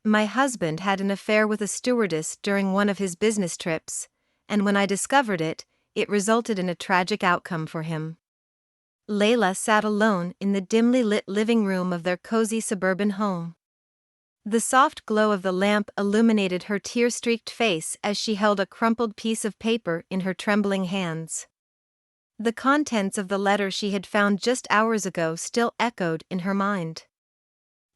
My husband had an affair with a stewardess during one of his business trips, and when I discovered it, it resulted in a tragic outcome for him. Layla sat alone in the dimly lit living room of their cozy suburban home. The soft glow of the lamp illuminated her tear-streaked face as she held a crumpled piece of paper in her trembling hands. The contents of the letter she had found just hours ago still echoed in her mind.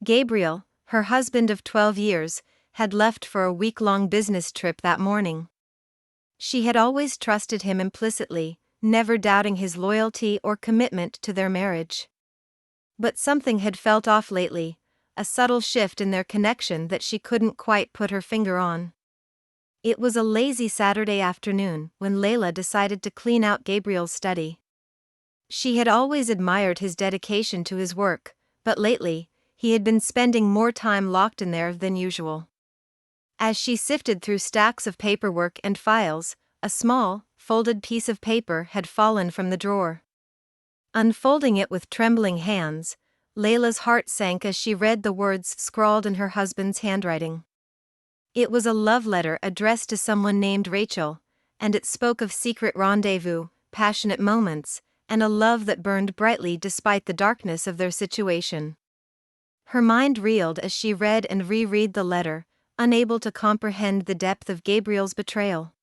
Gabriel, her husband of 12 years, had left for a week-long business trip that morning. She had always trusted him implicitly, never doubting his loyalty or commitment to their marriage. But something had felt off lately, a subtle shift in their connection that she couldn't quite put her finger on. It was a lazy Saturday afternoon when Layla decided to clean out Gabriel's study. She had always admired his dedication to his work, but lately, he had been spending more time locked in there than usual. As she sifted through stacks of paperwork and files, a small, folded piece of paper had fallen from the drawer. Unfolding it with trembling hands, Layla's heart sank as she read the words scrawled in her husband's handwriting. It was a love letter addressed to someone named Rachel, and it spoke of secret rendezvous, passionate moments, and a love that burned brightly despite the darkness of their situation. Her mind reeled as she read and reread the letter, unable to comprehend the depth of Gabriel's betrayal.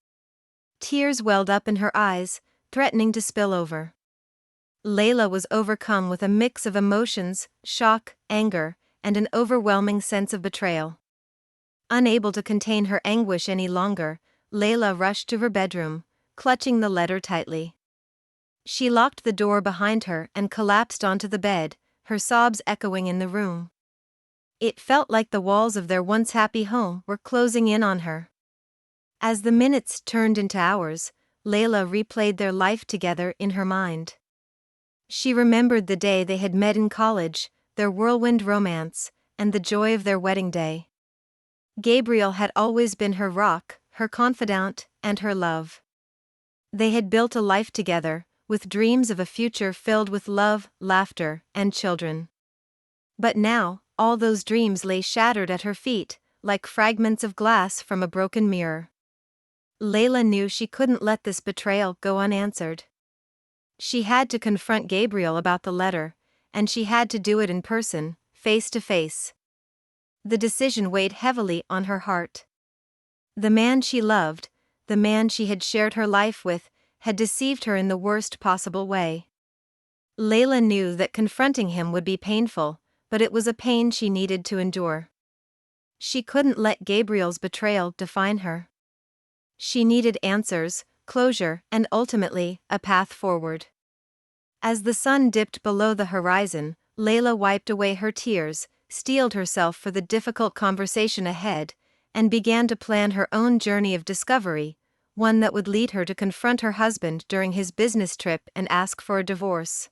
Tears welled up in her eyes, threatening to spill over. Layla was overcome with a mix of emotions, shock, anger, and an overwhelming sense of betrayal. Unable to contain her anguish any longer, Layla rushed to her bedroom, clutching the letter tightly. She locked the door behind her and collapsed onto the bed, her sobs echoing in the room. It felt like the walls of their once happy home were closing in on her. As the minutes turned into hours, Layla replayed their life together in her mind. She remembered the day they had met in college, their whirlwind romance, and the joy of their wedding day. Gabriel had always been her rock, her confidant, and her love. They had built a life together, with dreams of a future filled with love, laughter, and children. But now, all those dreams lay shattered at her feet, like fragments of glass from a broken mirror. Layla knew she couldn't let this betrayal go unanswered. She had to confront Gabriel about the letter, and she had to do it in person, face to face. The decision weighed heavily on her heart. The man she loved, the man she had shared her life with, had deceived her in the worst possible way. Layla knew that confronting him would be painful, but it was a pain she needed to endure. She couldn't let Gabriel's betrayal define her. She needed answers, closure, and ultimately, a path forward. As the sun dipped below the horizon, Layla wiped away her tears, steeled herself for the difficult conversation ahead, and began to plan her own journey of discovery, one that would lead her to confront her husband during his business trip and ask for a divorce.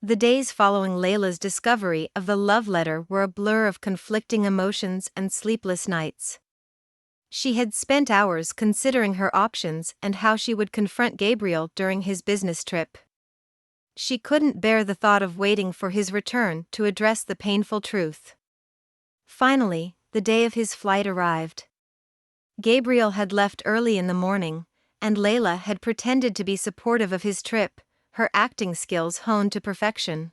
The days following Layla's discovery of the love letter were a blur of conflicting emotions and sleepless nights. She had spent hours considering her options and how she would confront Gabriel during his business trip. She couldn't bear the thought of waiting for his return to address the painful truth. Finally, the day of his flight arrived. Gabriel had left early in the morning, and Layla had pretended to be supportive of his trip, her acting skills honed to perfection.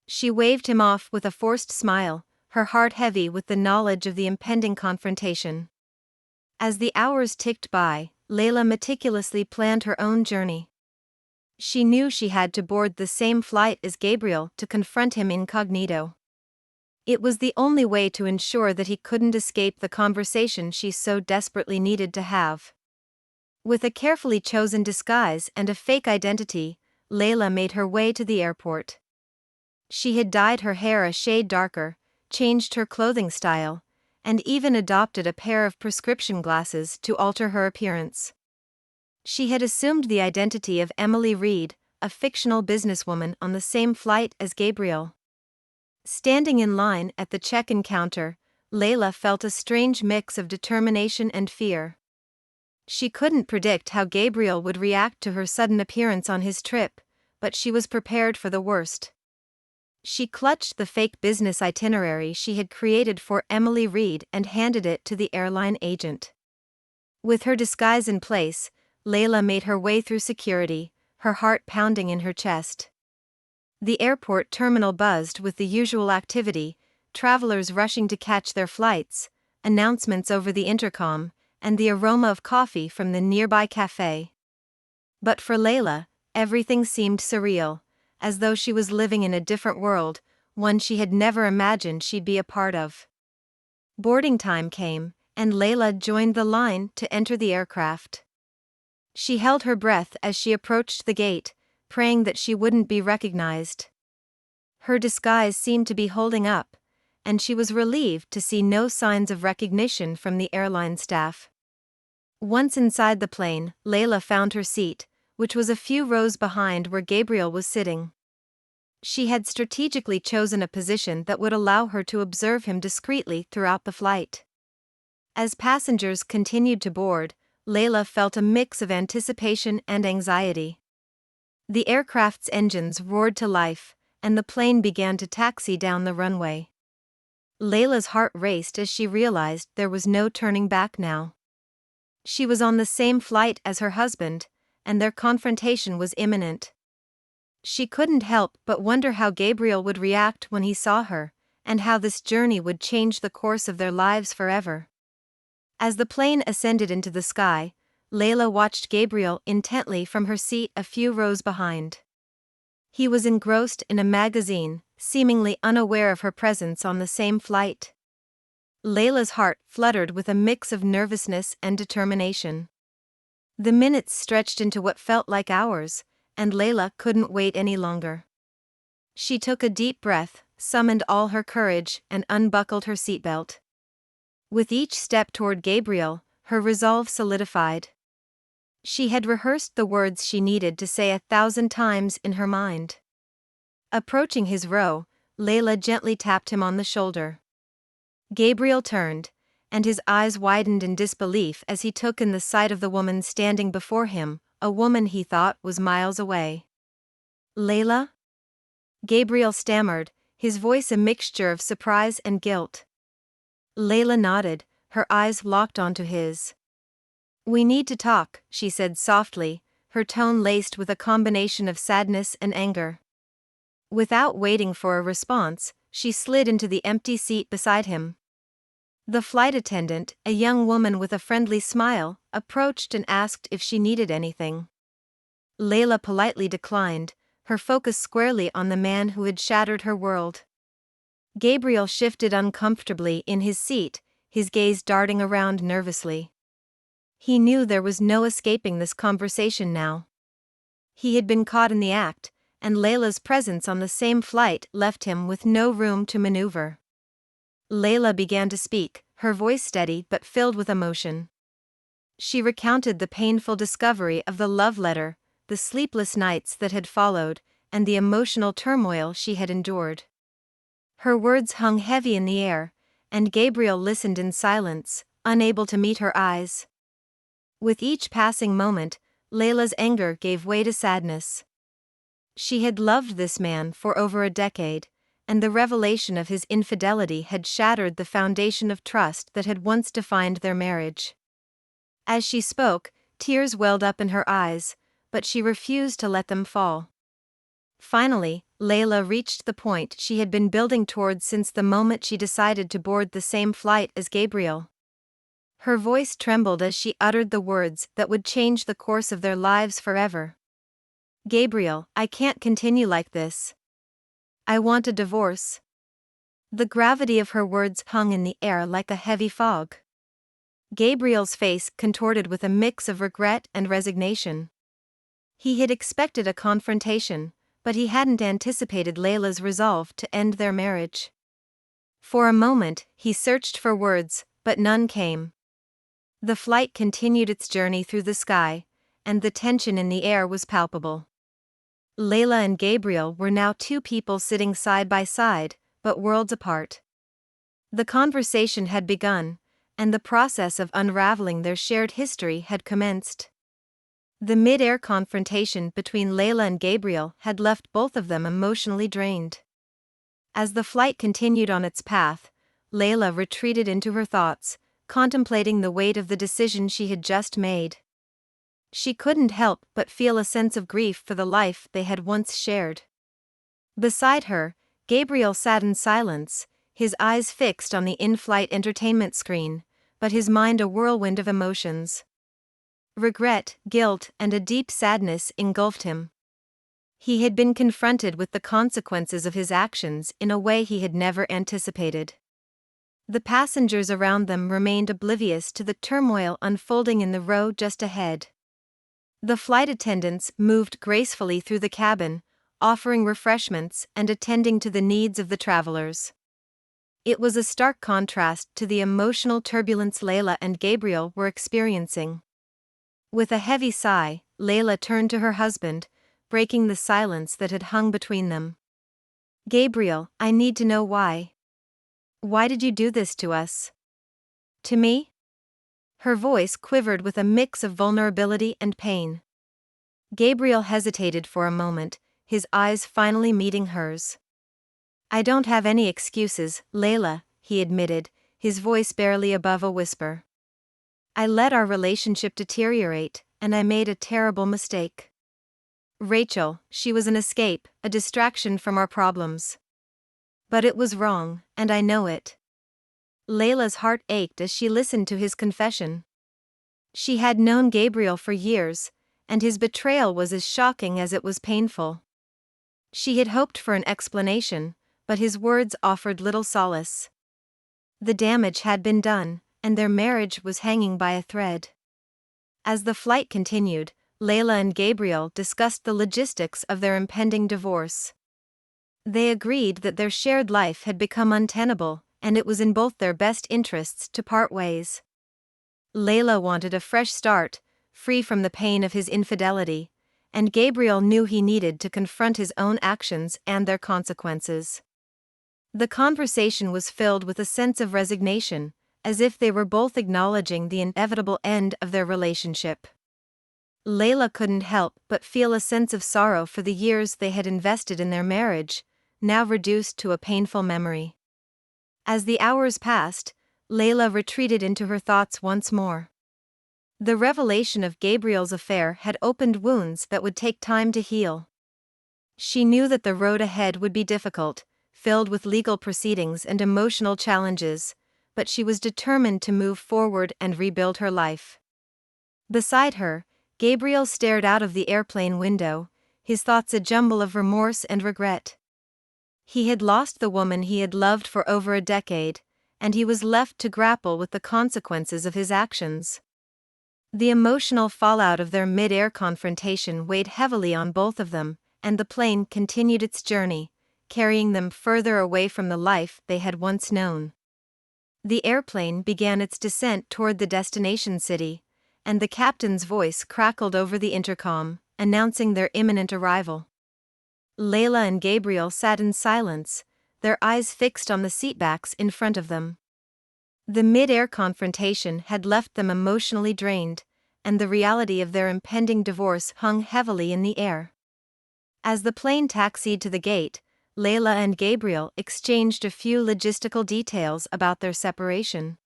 She waved him off with a forced smile, her heart heavy with the knowledge of the impending confrontation. As the hours ticked by, Layla meticulously planned her own journey. She knew she had to board the same flight as Gabriel to confront him incognito. It was the only way to ensure that he couldn't escape the conversation she so desperately needed to have. With a carefully chosen disguise and a fake identity, Layla made her way to the airport. She had dyed her hair a shade darker, changed her clothing style, and even adopted a pair of prescription glasses to alter her appearance. She had assumed the identity of Emily Reed, a fictional businesswoman on the same flight as Gabriel. Standing in line at the check-in counter, Layla felt a strange mix of determination and fear. She couldn't predict how Gabriel would react to her sudden appearance on his trip, but she was prepared for the worst. She clutched the fake business itinerary she had created for Emily Reed and handed it to the airline agent. With her disguise in place, Layla made her way through security, her heart pounding in her chest. The airport terminal buzzed with the usual activity, travelers rushing to catch their flights, announcements over the intercom, and the aroma of coffee from the nearby cafe. But for Layla, everything seemed surreal, as though she was living in a different world, one she had never imagined she'd be a part of. Boarding time came, and Layla joined the line to enter the aircraft. She held her breath as she approached the gate, praying that she wouldn't be recognized. Her disguise seemed to be holding up, and she was relieved to see no signs of recognition from the airline staff. Once inside the plane, Layla found her seat, which was a few rows behind where Gabriel was sitting. She had strategically chosen a position that would allow her to observe him discreetly throughout the flight. As passengers continued to board, Layla felt a mix of anticipation and anxiety. The aircraft's engines roared to life, and the plane began to taxi down the runway. Layla's heart raced as she realized there was no turning back now. She was on the same flight as her husband, and their confrontation was imminent. She couldn't help but wonder how Gabriel would react when he saw her, and how this journey would change the course of their lives forever. As the plane ascended into the sky, Layla watched Gabriel intently from her seat a few rows behind. He was engrossed in a magazine, seemingly unaware of her presence on the same flight. Layla's heart fluttered with a mix of nervousness and determination. The minutes stretched into what felt like hours, and Layla couldn't wait any longer. She took a deep breath, summoned all her courage, and unbuckled her seatbelt. With each step toward Gabriel, her resolve solidified. She had rehearsed the words she needed to say 1,000 times in her mind. Approaching his row, Layla gently tapped him on the shoulder. Gabriel turned, and his eyes widened in disbelief as he took in the sight of the woman standing before him, a woman he thought was miles away. "Layla?" Gabriel stammered, his voice a mixture of surprise and guilt. Layla nodded, her eyes locked onto his. "We need to talk," she said softly, her tone laced with a combination of sadness and anger. Without waiting for a response, she slid into the empty seat beside him. The flight attendant, a young woman with a friendly smile, approached and asked if she needed anything. Layla politely declined, her focus squarely on the man who had shattered her world. Gabriel shifted uncomfortably in his seat, his gaze darting around nervously. He knew there was no escaping this conversation now. He had been caught in the act, and Layla's presence on the same flight left him with no room to maneuver. Layla began to speak, her voice steady but filled with emotion. She recounted the painful discovery of the love letter, the sleepless nights that had followed, and the emotional turmoil she had endured. Her words hung heavy in the air, and Gabriel listened in silence, unable to meet her eyes. With each passing moment, Layla's anger gave way to sadness. She had loved this man for over a decade, and the revelation of his infidelity had shattered the foundation of trust that had once defined their marriage. As she spoke, tears welled up in her eyes, but she refused to let them fall. Finally, Layla reached the point she had been building towards since the moment she decided to board the same flight as Gabriel. Her voice trembled as she uttered the words that would change the course of their lives forever. "Gabriel, I can't continue like this. I want a divorce." The gravity of her words hung in the air like a heavy fog. Gabriel's face contorted with a mix of regret and resignation. He had expected a confrontation, but he hadn't anticipated Layla's resolve to end their marriage. For a moment, he searched for words, but none came. The flight continued its journey through the sky, and the tension in the air was palpable. Layla and Gabriel were now two people sitting side by side, but worlds apart. The conversation had begun, and the process of unraveling their shared history had commenced. The mid-air confrontation between Layla and Gabriel had left both of them emotionally drained. As the flight continued on its path, Layla retreated into her thoughts, contemplating the weight of the decision she had just made. She couldn't help but feel a sense of grief for the life they had once shared. Beside her, Gabriel sat in silence, his eyes fixed on the in-flight entertainment screen, but his mind a whirlwind of emotions. Regret, guilt, and a deep sadness engulfed him. He had been confronted with the consequences of his actions in a way he had never anticipated. The passengers around them remained oblivious to the turmoil unfolding in the row just ahead. The flight attendants moved gracefully through the cabin, offering refreshments and attending to the needs of the travelers. It was a stark contrast to the emotional turbulence Layla and Gabriel were experiencing. With a heavy sigh, Layla turned to her husband, breaking the silence that had hung between them. "Gabriel, I need to know why. Why did you do this to us?" "To me?" Her voice quivered with a mix of vulnerability and pain. Gabriel hesitated for a moment, his eyes finally meeting hers. "I don't have any excuses, Layla," he admitted, his voice barely above a whisper. "I let our relationship deteriorate, and I made a terrible mistake. Rachel, she was an escape, a distraction from our problems. But it was wrong, and I know it." Layla's heart ached as she listened to his confession. She had known Gabriel for years, and his betrayal was as shocking as it was painful. She had hoped for an explanation, but his words offered little solace. The damage had been done, and their marriage was hanging by a thread. As the flight continued, Layla and Gabriel discussed the logistics of their impending divorce. They agreed that their shared life had become untenable, and it was in both their best interests to part ways. Layla wanted a fresh start, free from the pain of his infidelity, and Gabriel knew he needed to confront his own actions and their consequences. The conversation was filled with a sense of resignation, as if they were both acknowledging the inevitable end of their relationship. Layla couldn't help but feel a sense of sorrow for the years they had invested in their marriage, now reduced to a painful memory. As the hours passed, Layla retreated into her thoughts once more. The revelation of Gabriel's affair had opened wounds that would take time to heal. She knew that the road ahead would be difficult, filled with legal proceedings and emotional challenges, but she was determined to move forward and rebuild her life. Beside her, Gabriel stared out of the airplane window, his thoughts a jumble of remorse and regret. He had lost the woman he had loved for over a decade, and he was left to grapple with the consequences of his actions. The emotional fallout of their mid-air confrontation weighed heavily on both of them, and the plane continued its journey, carrying them further away from the life they had once known. The airplane began its descent toward the destination city, and the captain's voice crackled over the intercom, announcing their imminent arrival. Layla and Gabriel sat in silence, their eyes fixed on the seatbacks in front of them. The mid-air confrontation had left them emotionally drained, and the reality of their impending divorce hung heavily in the air. As the plane taxied to the gate, Layla and Gabriel exchanged a few logistical details about their separation.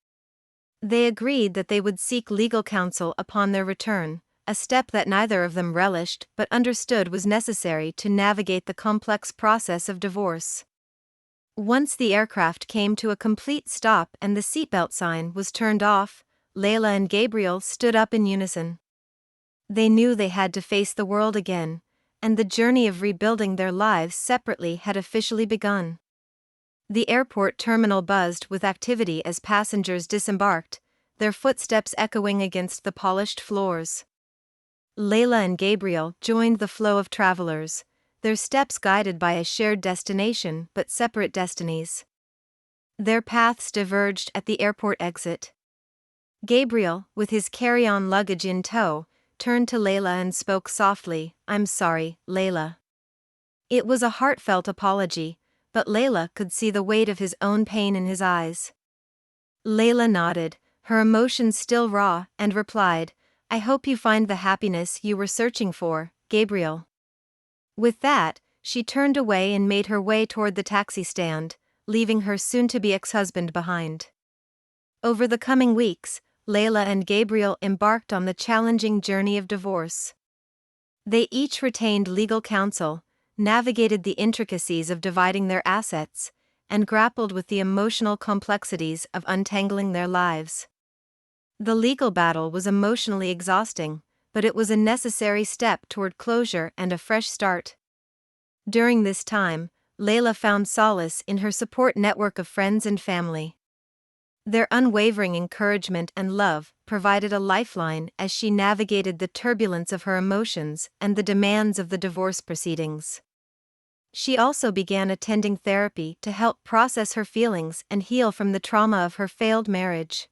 They agreed that they would seek legal counsel upon their return, a step that neither of them relished but understood was necessary to navigate the complex process of divorce. Once the aircraft came to a complete stop and the seatbelt sign was turned off, Layla and Gabriel stood up in unison. They knew they had to face the world again, and the journey of rebuilding their lives separately had officially begun. The airport terminal buzzed with activity as passengers disembarked, their footsteps echoing against the polished floors. Layla and Gabriel joined the flow of travelers, their steps guided by a shared destination but separate destinies. Their paths diverged at the airport exit. Gabriel, with his carry-on luggage in tow, turned to Layla and spoke softly, "I'm sorry, Layla." It was a heartfelt apology, but Layla could see the weight of his own pain in his eyes. Layla nodded, her emotions still raw, and replied, "I hope you find the happiness you were searching for, Gabriel." With that, she turned away and made her way toward the taxi stand, leaving her soon-to-be ex-husband behind. Over the coming weeks, Layla and Gabriel embarked on the challenging journey of divorce. They each retained legal counsel, navigated the intricacies of dividing their assets, and grappled with the emotional complexities of untangling their lives. The legal battle was emotionally exhausting, but it was a necessary step toward closure and a fresh start. During this time, Layla found solace in her support network of friends and family. Their unwavering encouragement and love provided a lifeline as she navigated the turbulence of her emotions and the demands of the divorce proceedings. She also began attending therapy to help process her feelings and heal from the trauma of her failed marriage.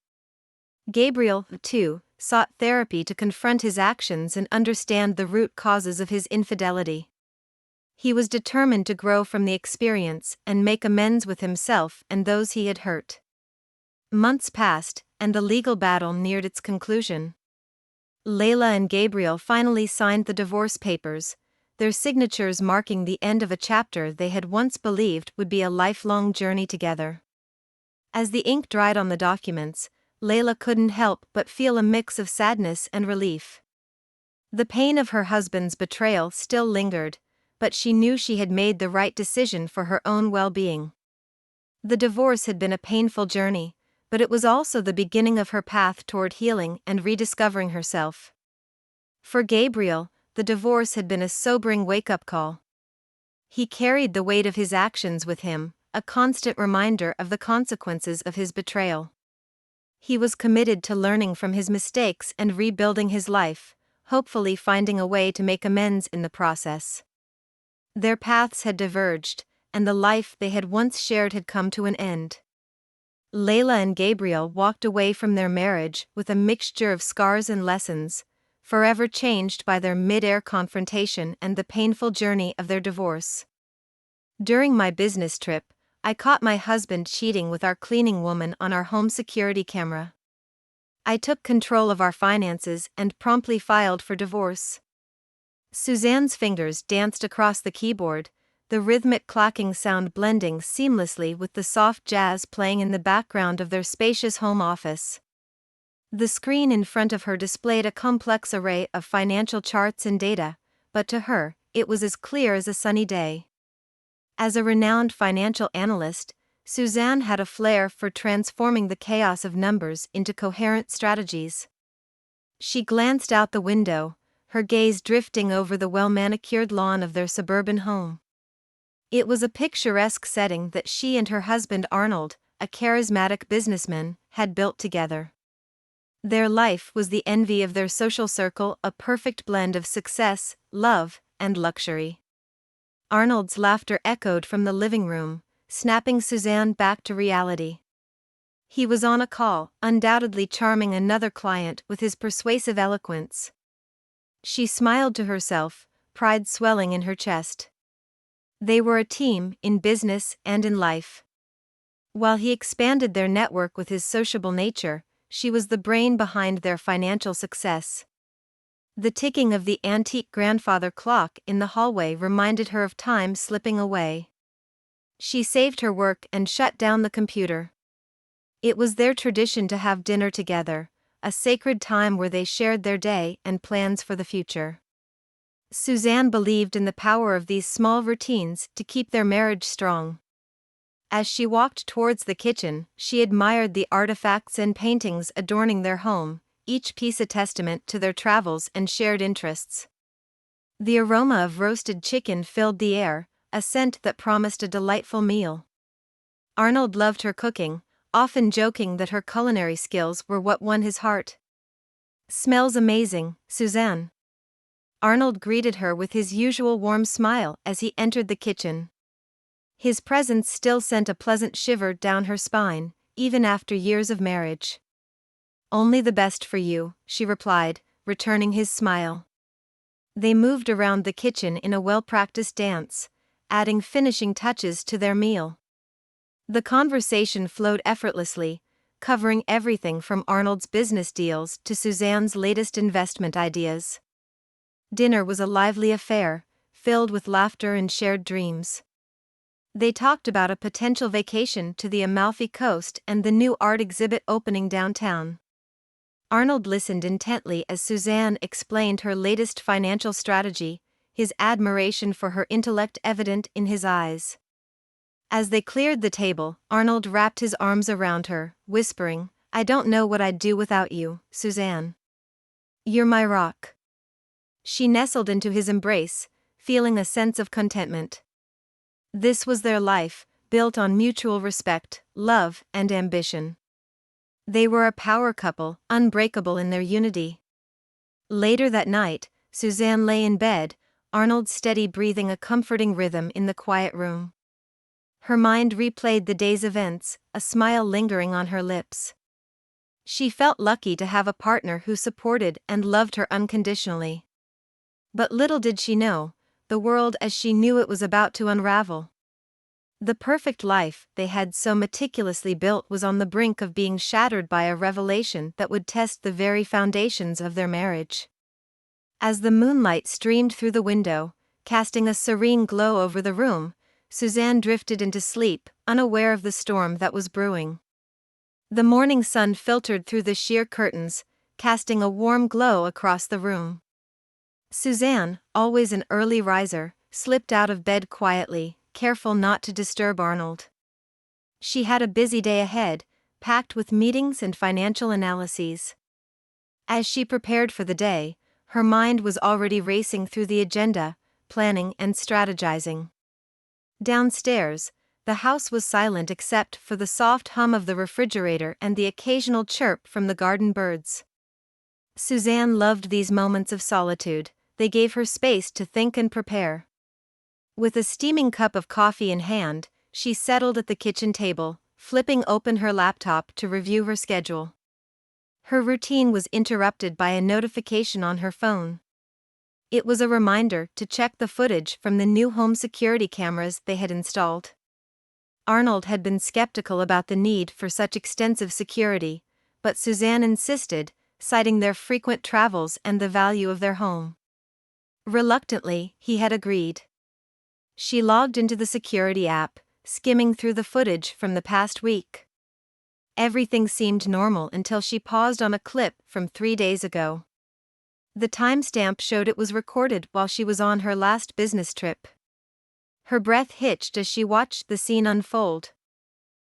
Gabriel, too, sought therapy to confront his actions and understand the root causes of his infidelity. He was determined to grow from the experience and make amends with himself and those he had hurt. Months passed, and the legal battle neared its conclusion. Layla and Gabriel finally signed the divorce papers, their signatures marking the end of a chapter they had once believed would be a lifelong journey together. As the ink dried on the documents, Layla couldn't help but feel a mix of sadness and relief. The pain of her husband's betrayal still lingered, but she knew she had made the right decision for her own well-being. The divorce had been a painful journey, but it was also the beginning of her path toward healing and rediscovering herself. For Gabriel, the divorce had been a sobering wake-up call. He carried the weight of his actions with him, a constant reminder of the consequences of his betrayal. He was committed to learning from his mistakes and rebuilding his life, hopefully finding a way to make amends in the process. Their paths had diverged, and the life they had once shared had come to an end. Layla and Gabriel walked away from their marriage with a mixture of scars and lessons, forever changed by their mid-air confrontation and the painful journey of their divorce. During my business trip, I caught my husband cheating with our cleaning woman on our home security camera. I took control of our finances and promptly filed for divorce. Suzanne's fingers danced across the keyboard, the rhythmic clacking sound blending seamlessly with the soft jazz playing in the background of their spacious home office. The screen in front of her displayed a complex array of financial charts and data, but to her, it was as clear as a sunny day. As a renowned financial analyst, Suzanne had a flair for transforming the chaos of numbers into coherent strategies. She glanced out the window, her gaze drifting over the well-manicured lawn of their suburban home. It was a picturesque setting that she and her husband Arnold, a charismatic businessman, had built together. Their life was the envy of their social circle, a perfect blend of success, love, and luxury. Arnold's laughter echoed from the living room, snapping Suzanne back to reality. He was on a call, undoubtedly charming another client with his persuasive eloquence. She smiled to herself, pride swelling in her chest. They were a team in business and in life. While he expanded their network with his sociable nature, she was the brain behind their financial success. The ticking of the antique grandfather clock in the hallway reminded her of time slipping away. She saved her work and shut down the computer. It was their tradition to have dinner together, a sacred time where they shared their day and plans for the future. Suzanne believed in the power of these small routines to keep their marriage strong. As she walked towards the kitchen, she admired the artifacts and paintings adorning their home, each piece a testament to their travels and shared interests. The aroma of roasted chicken filled the air, a scent that promised a delightful meal. Arnold loved her cooking, often joking that her culinary skills were what won his heart. "Smells amazing, Suzanne." Arnold greeted her with his usual warm smile as he entered the kitchen. His presence still sent a pleasant shiver down her spine, even after years of marriage. "Only the best for you," she replied, returning his smile. They moved around the kitchen in a well-practiced dance, adding finishing touches to their meal. The conversation flowed effortlessly, covering everything from Arnold's business deals to Suzanne's latest investment ideas. Dinner was a lively affair, filled with laughter and shared dreams. They talked about a potential vacation to the Amalfi Coast and the new art exhibit opening downtown. Arnold listened intently as Suzanne explained her latest financial strategy, his admiration for her intellect evident in his eyes. As they cleared the table, Arnold wrapped his arms around her, whispering, "I don't know what I'd do without you, Suzanne. You're my rock." She nestled into his embrace, feeling a sense of contentment. This was their life, built on mutual respect, love, and ambition. They were a power couple, unbreakable in their unity. Later that night, Suzanne lay in bed, Arnold's steady breathing a comforting rhythm in the quiet room. Her mind replayed the day's events, a smile lingering on her lips. She felt lucky to have a partner who supported and loved her unconditionally. But little did she know, the world as she knew it was about to unravel. The perfect life they had so meticulously built was on the brink of being shattered by a revelation that would test the very foundations of their marriage. As the moonlight streamed through the window, casting a serene glow over the room, Suzanne drifted into sleep, unaware of the storm that was brewing. The morning sun filtered through the sheer curtains, casting a warm glow across the room. Suzanne, always an early riser, slipped out of bed quietly, careful not to disturb Arnold. She had a busy day ahead, packed with meetings and financial analyses. As she prepared for the day, her mind was already racing through the agenda, planning and strategizing. Downstairs, the house was silent except for the soft hum of the refrigerator and the occasional chirp from the garden birds. Suzanne loved these moments of solitude, they gave her space to think and prepare. With a steaming cup of coffee in hand, she settled at the kitchen table, flipping open her laptop to review her schedule. Her routine was interrupted by a notification on her phone. It was a reminder to check the footage from the new home security cameras they had installed. Arnold had been skeptical about the need for such extensive security, but Suzanne insisted, citing their frequent travels and the value of their home. Reluctantly, he had agreed. She logged into the security app, skimming through the footage from the past week. Everything seemed normal until she paused on a clip from 3 days ago. The timestamp showed it was recorded while she was on her last business trip. Her breath hitched as she watched the scene unfold.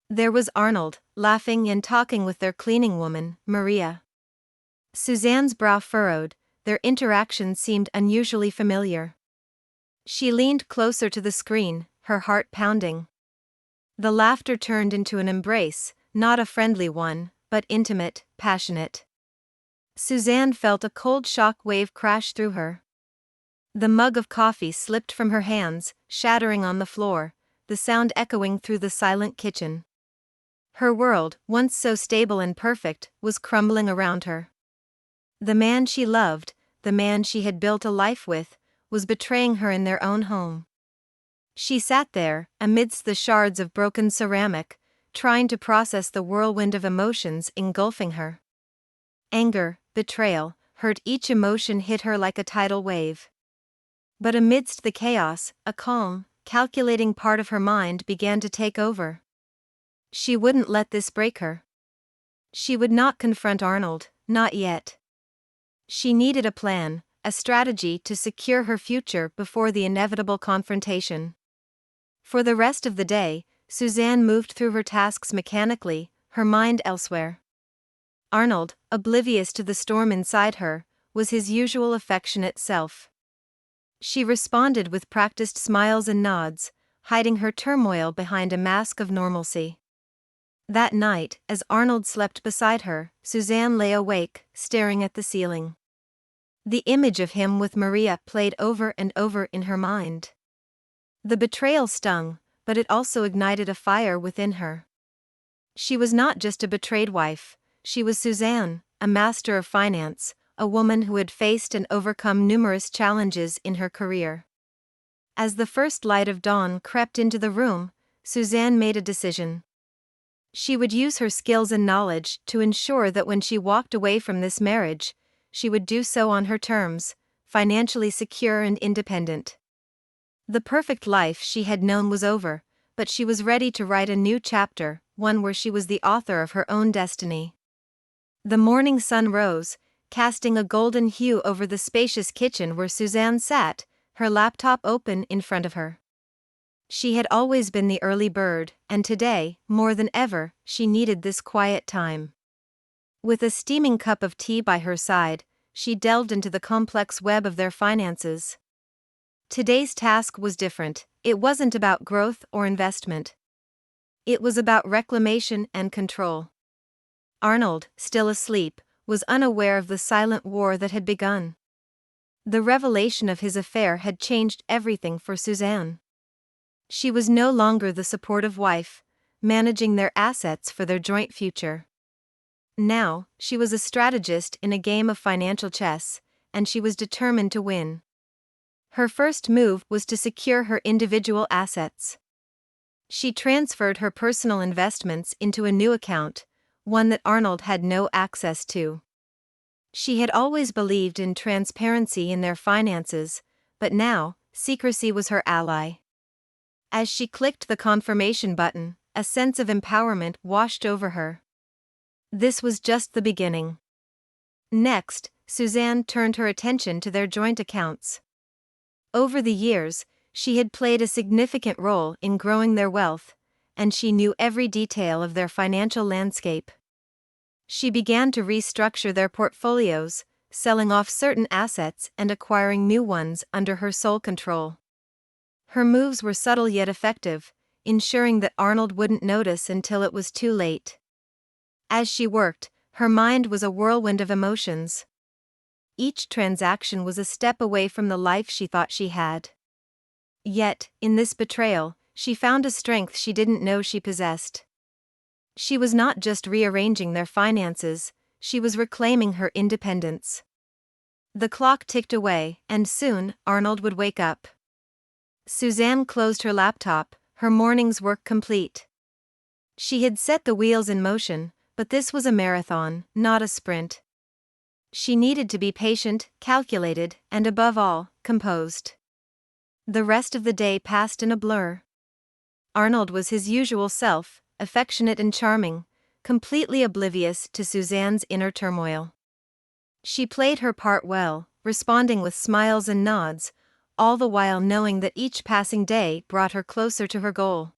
There was Arnold, laughing and talking with their cleaning woman, Maria. Suzanne's brow furrowed, their interaction seemed unusually familiar. She leaned closer to the screen, her heart pounding. The laughter turned into an embrace, not a friendly one, but intimate, passionate. Suzanne felt a cold shock wave crash through her. The mug of coffee slipped from her hands, shattering on the floor, the sound echoing through the silent kitchen. Her world, once so stable and perfect, was crumbling around her. The man she loved, the man she had built a life with, was betraying her in their own home. She sat there, amidst the shards of broken ceramic, trying to process the whirlwind of emotions engulfing her. Anger, betrayal, hurt, each emotion hit her like a tidal wave. But amidst the chaos, a calm, calculating part of her mind began to take over. She wouldn't let this break her. She would not confront Arnold, not yet. She needed a plan, a strategy to secure her future before the inevitable confrontation. For the rest of the day, Suzanne moved through her tasks mechanically, her mind elsewhere. Arnold, oblivious to the storm inside her, was his usual affectionate self. She responded with practiced smiles and nods, hiding her turmoil behind a mask of normalcy. That night, as Arnold slept beside her, Suzanne lay awake, staring at the ceiling. The image of him with Maria played over and over in her mind. The betrayal stung, but it also ignited a fire within her. She was not just a betrayed wife, she was Suzanne, a master of finance, a woman who had faced and overcome numerous challenges in her career. As the first light of dawn crept into the room, Suzanne made a decision. She would use her skills and knowledge to ensure that when she walked away from this marriage, she would do so on her terms, financially secure and independent. The perfect life she had known was over, but she was ready to write a new chapter, one where she was the author of her own destiny. The morning sun rose, casting a golden hue over the spacious kitchen where Suzanne sat, her laptop open in front of her. She had always been the early bird, and today, more than ever, she needed this quiet time. With a steaming cup of tea by her side, she delved into the complex web of their finances. Today's task was different. It wasn't about growth or investment. It was about reclamation and control. Arnold, still asleep, was unaware of the silent war that had begun. The revelation of his affair had changed everything for Suzanne. She was no longer the supportive wife, managing their assets for their joint future. Now, she was a strategist in a game of financial chess, and she was determined to win. Her first move was to secure her individual assets. She transferred her personal investments into a new account, one that Arnold had no access to. She had always believed in transparency in their finances, but now, secrecy was her ally. As she clicked the confirmation button, a sense of empowerment washed over her. This was just the beginning. Next, Suzanne turned her attention to their joint accounts. Over the years, she had played a significant role in growing their wealth, and she knew every detail of their financial landscape. She began to restructure their portfolios, selling off certain assets and acquiring new ones under her sole control. Her moves were subtle yet effective, ensuring that Arnold wouldn't notice until it was too late. As she worked, her mind was a whirlwind of emotions. Each transaction was a step away from the life she thought she had. Yet, in this betrayal, she found a strength she didn't know she possessed. She was not just rearranging their finances, she was reclaiming her independence. The clock ticked away, and soon, Arnold would wake up. Suzanne closed her laptop, her morning's work complete. She had set the wheels in motion, but this was a marathon, not a sprint. She needed to be patient, calculated, and above all, composed. The rest of the day passed in a blur. Arnold was his usual self, affectionate and charming, completely oblivious to Suzanne's inner turmoil. She played her part well, responding with smiles and nods, all the while knowing that each passing day brought her closer to her goal.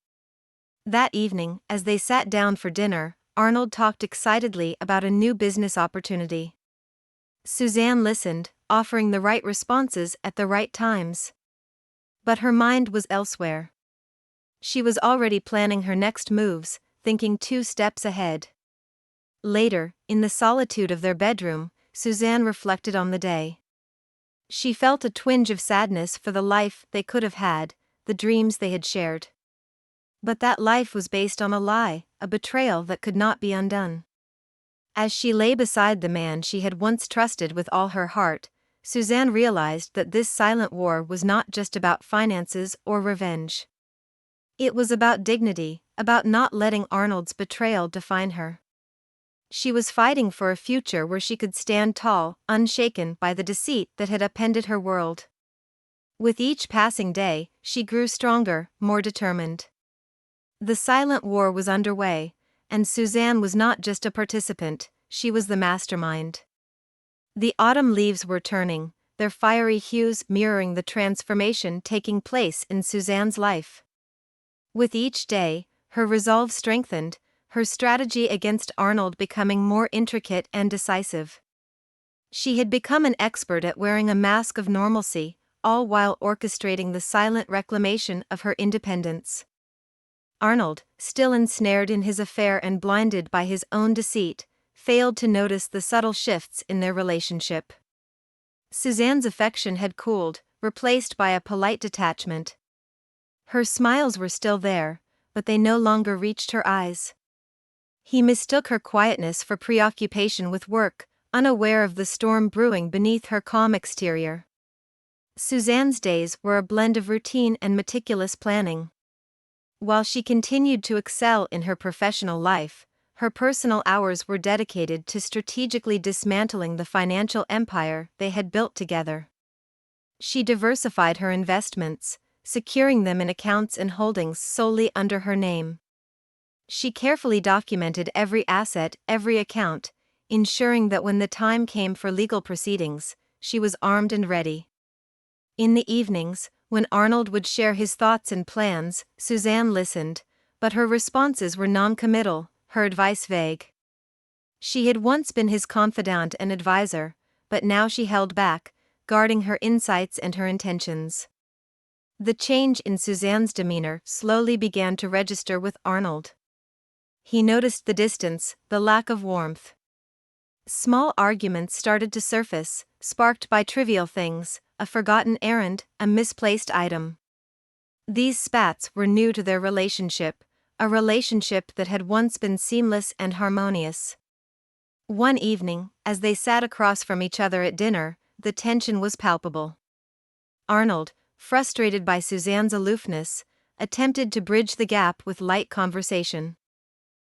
That evening, as they sat down for dinner, Arnold talked excitedly about a new business opportunity. Suzanne listened, offering the right responses at the right times. But her mind was elsewhere. She was already planning her next moves, thinking 2 steps ahead. Later, in the solitude of their bedroom, Suzanne reflected on the day. She felt a twinge of sadness for the life they could have had, the dreams they had shared. But that life was based on a lie, a betrayal that could not be undone. As she lay beside the man she had once trusted with all her heart, Suzanne realized that this silent war was not just about finances or revenge. It was about dignity, about not letting Arnold's betrayal define her. She was fighting for a future where she could stand tall, unshaken by the deceit that had upended her world. With each passing day, she grew stronger, more determined. The silent war was underway, and Suzanne was not just a participant, she was the mastermind. The autumn leaves were turning, their fiery hues mirroring the transformation taking place in Suzanne's life. With each day, her resolve strengthened, her strategy against Arnold becoming more intricate and decisive. She had become an expert at wearing a mask of normalcy, all while orchestrating the silent reclamation of her independence. Arnold, still ensnared in his affair and blinded by his own deceit, failed to notice the subtle shifts in their relationship. Suzanne's affection had cooled, replaced by a polite detachment. Her smiles were still there, but they no longer reached her eyes. He mistook her quietness for preoccupation with work, unaware of the storm brewing beneath her calm exterior. Suzanne's days were a blend of routine and meticulous planning. While she continued to excel in her professional life, her personal hours were dedicated to strategically dismantling the financial empire they had built together. She diversified her investments, securing them in accounts and holdings solely under her name. She carefully documented every asset, every account, ensuring that when the time came for legal proceedings, she was armed and ready. In the evenings, when Arnold would share his thoughts and plans, Suzanne listened, but her responses were non-committal, her advice vague. She had once been his confidant and advisor, but now she held back, guarding her insights and her intentions. The change in Suzanne's demeanor slowly began to register with Arnold. He noticed the distance, the lack of warmth. Small arguments started to surface, sparked by trivial things, a forgotten errand, a misplaced item. These spats were new to their relationship, a relationship that had once been seamless and harmonious. One evening, as they sat across from each other at dinner, the tension was palpable. Arnold, frustrated by Suzanne's aloofness, attempted to bridge the gap with light conversation.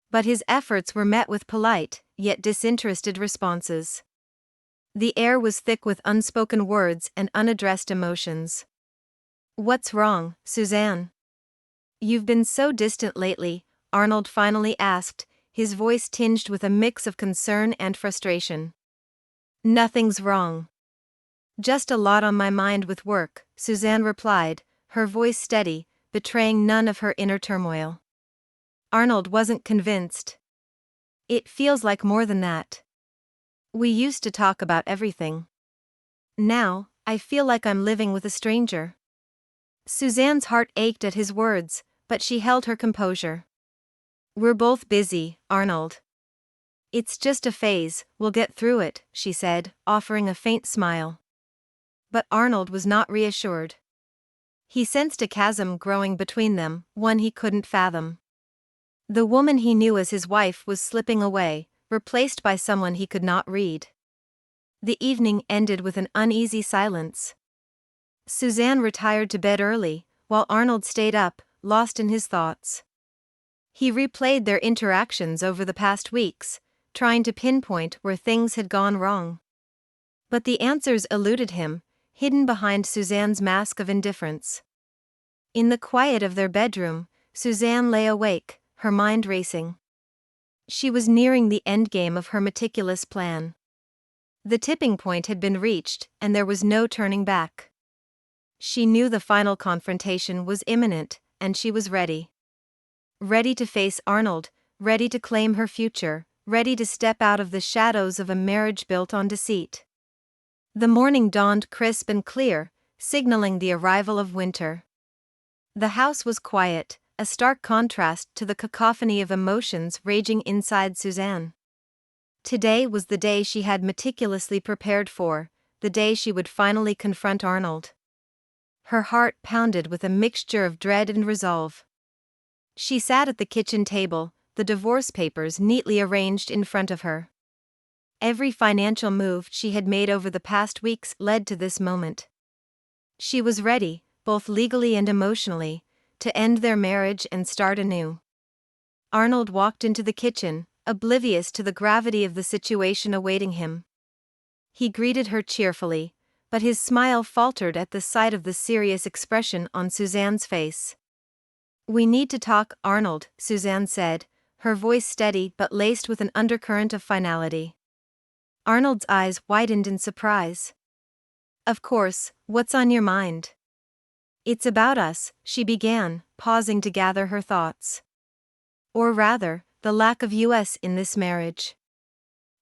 But his efforts were met with polite, yet disinterested responses. The air was thick with unspoken words and unaddressed emotions. "What's wrong, Suzanne? You've been so distant lately," Arnold finally asked, his voice tinged with a mix of concern and frustration. "Nothing's wrong. Just a lot on my mind with work," Suzanne replied, her voice steady, betraying none of her inner turmoil. Arnold wasn't convinced. "It feels like more than that. We used to talk about everything. Now, I feel like I'm living with a stranger." Suzanne's heart ached at his words, but she held her composure. "We're both busy, Arnold. It's just a phase, we'll get through it," she said, offering a faint smile. But Arnold was not reassured. He sensed a chasm growing between them, one he couldn't fathom. The woman he knew as his wife was slipping away, replaced by someone he could not read. The evening ended with an uneasy silence. Suzanne retired to bed early, while Arnold stayed up, lost in his thoughts. He replayed their interactions over the past weeks, trying to pinpoint where things had gone wrong. But the answers eluded him, hidden behind Suzanne's mask of indifference. In the quiet of their bedroom, Suzanne lay awake, her mind racing. She was nearing the endgame of her meticulous plan. The tipping point had been reached, and there was no turning back. She knew the final confrontation was imminent, and she was ready. Ready to face Arnold, ready to claim her future, ready to step out of the shadows of a marriage built on deceit. The morning dawned crisp and clear, signaling the arrival of winter. The house was quiet, a stark contrast to the cacophony of emotions raging inside Suzanne. Today was the day she had meticulously prepared for, the day she would finally confront Arnold. Her heart pounded with a mixture of dread and resolve. She sat at the kitchen table, the divorce papers neatly arranged in front of her. Every financial move she had made over the past weeks led to this moment. She was ready, both legally and emotionally, to end their marriage and start anew. Arnold walked into the kitchen, oblivious to the gravity of the situation awaiting him. He greeted her cheerfully, but his smile faltered at the sight of the serious expression on Suzanne's face. "We need to talk, Arnold," Suzanne said, her voice steady but laced with an undercurrent of finality. Arnold's eyes widened in surprise. "Of course, what's on your mind?" "It's about us," she began, pausing to gather her thoughts. "Or rather, the lack of us in this marriage."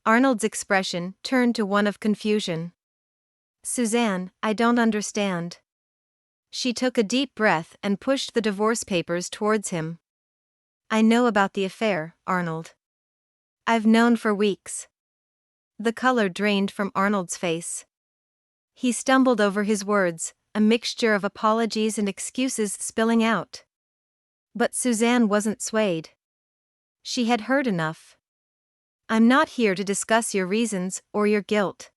Arnold's expression turned to one of confusion. "Suzanne, I don't understand." She took a deep breath and pushed the divorce papers towards him. "I know about the affair, Arnold. I've known for weeks." The color drained from Arnold's face. He stumbled over his words, a mixture of apologies and excuses spilling out. But Suzanne wasn't swayed. She had heard enough. "I'm not here to discuss your reasons or your guilt.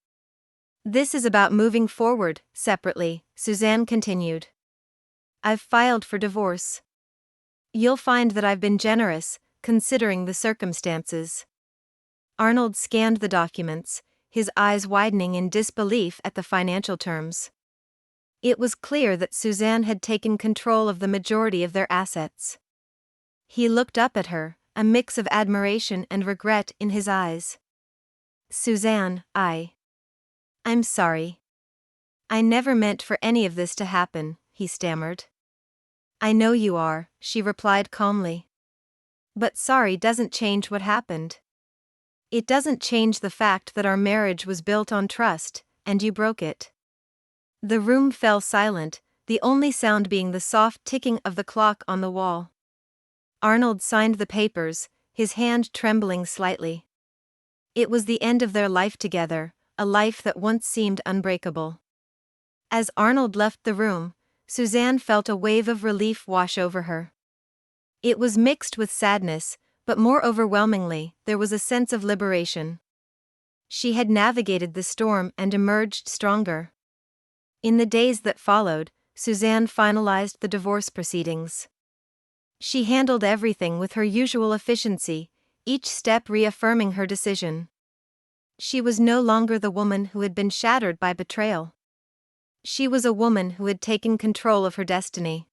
This is about moving forward, separately," Suzanne continued. "I've filed for divorce. You'll find that I've been generous, considering the circumstances." Arnold scanned the documents, his eyes widening in disbelief at the financial terms. It was clear that Suzanne had taken control of the majority of their assets. He looked up at her, a mix of admiration and regret in his eyes. Suzanne, I'm sorry. I never meant for any of this to happen, he stammered. I know you are, she replied calmly. But sorry doesn't change what happened. It doesn't change the fact that our marriage was built on trust, and you broke it. The room fell silent, the only sound being the soft ticking of the clock on the wall. Arnold signed the papers, his hand trembling slightly. It was the end of their life together, a life that once seemed unbreakable. As Arnold left the room, Suzanne felt a wave of relief wash over her. It was mixed with sadness, but more overwhelmingly, there was a sense of liberation. She had navigated the storm and emerged stronger. In the days that followed, Suzanne finalized the divorce proceedings. She handled everything with her usual efficiency, each step reaffirming her decision. She was no longer the woman who had been shattered by betrayal. She was a woman who had taken control of her destiny.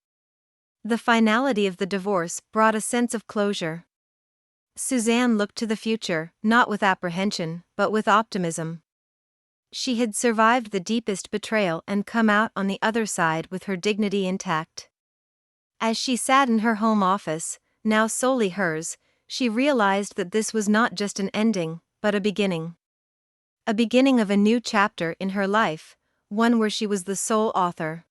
The finality of the divorce brought a sense of closure. Suzanne looked to the future, not with apprehension, but with optimism. She had survived the deepest betrayal and come out on the other side with her dignity intact. As she sat in her home office, now solely hers, she realized that this was not just an ending, but a beginning. A beginning of a new chapter in her life, one where she was the sole author.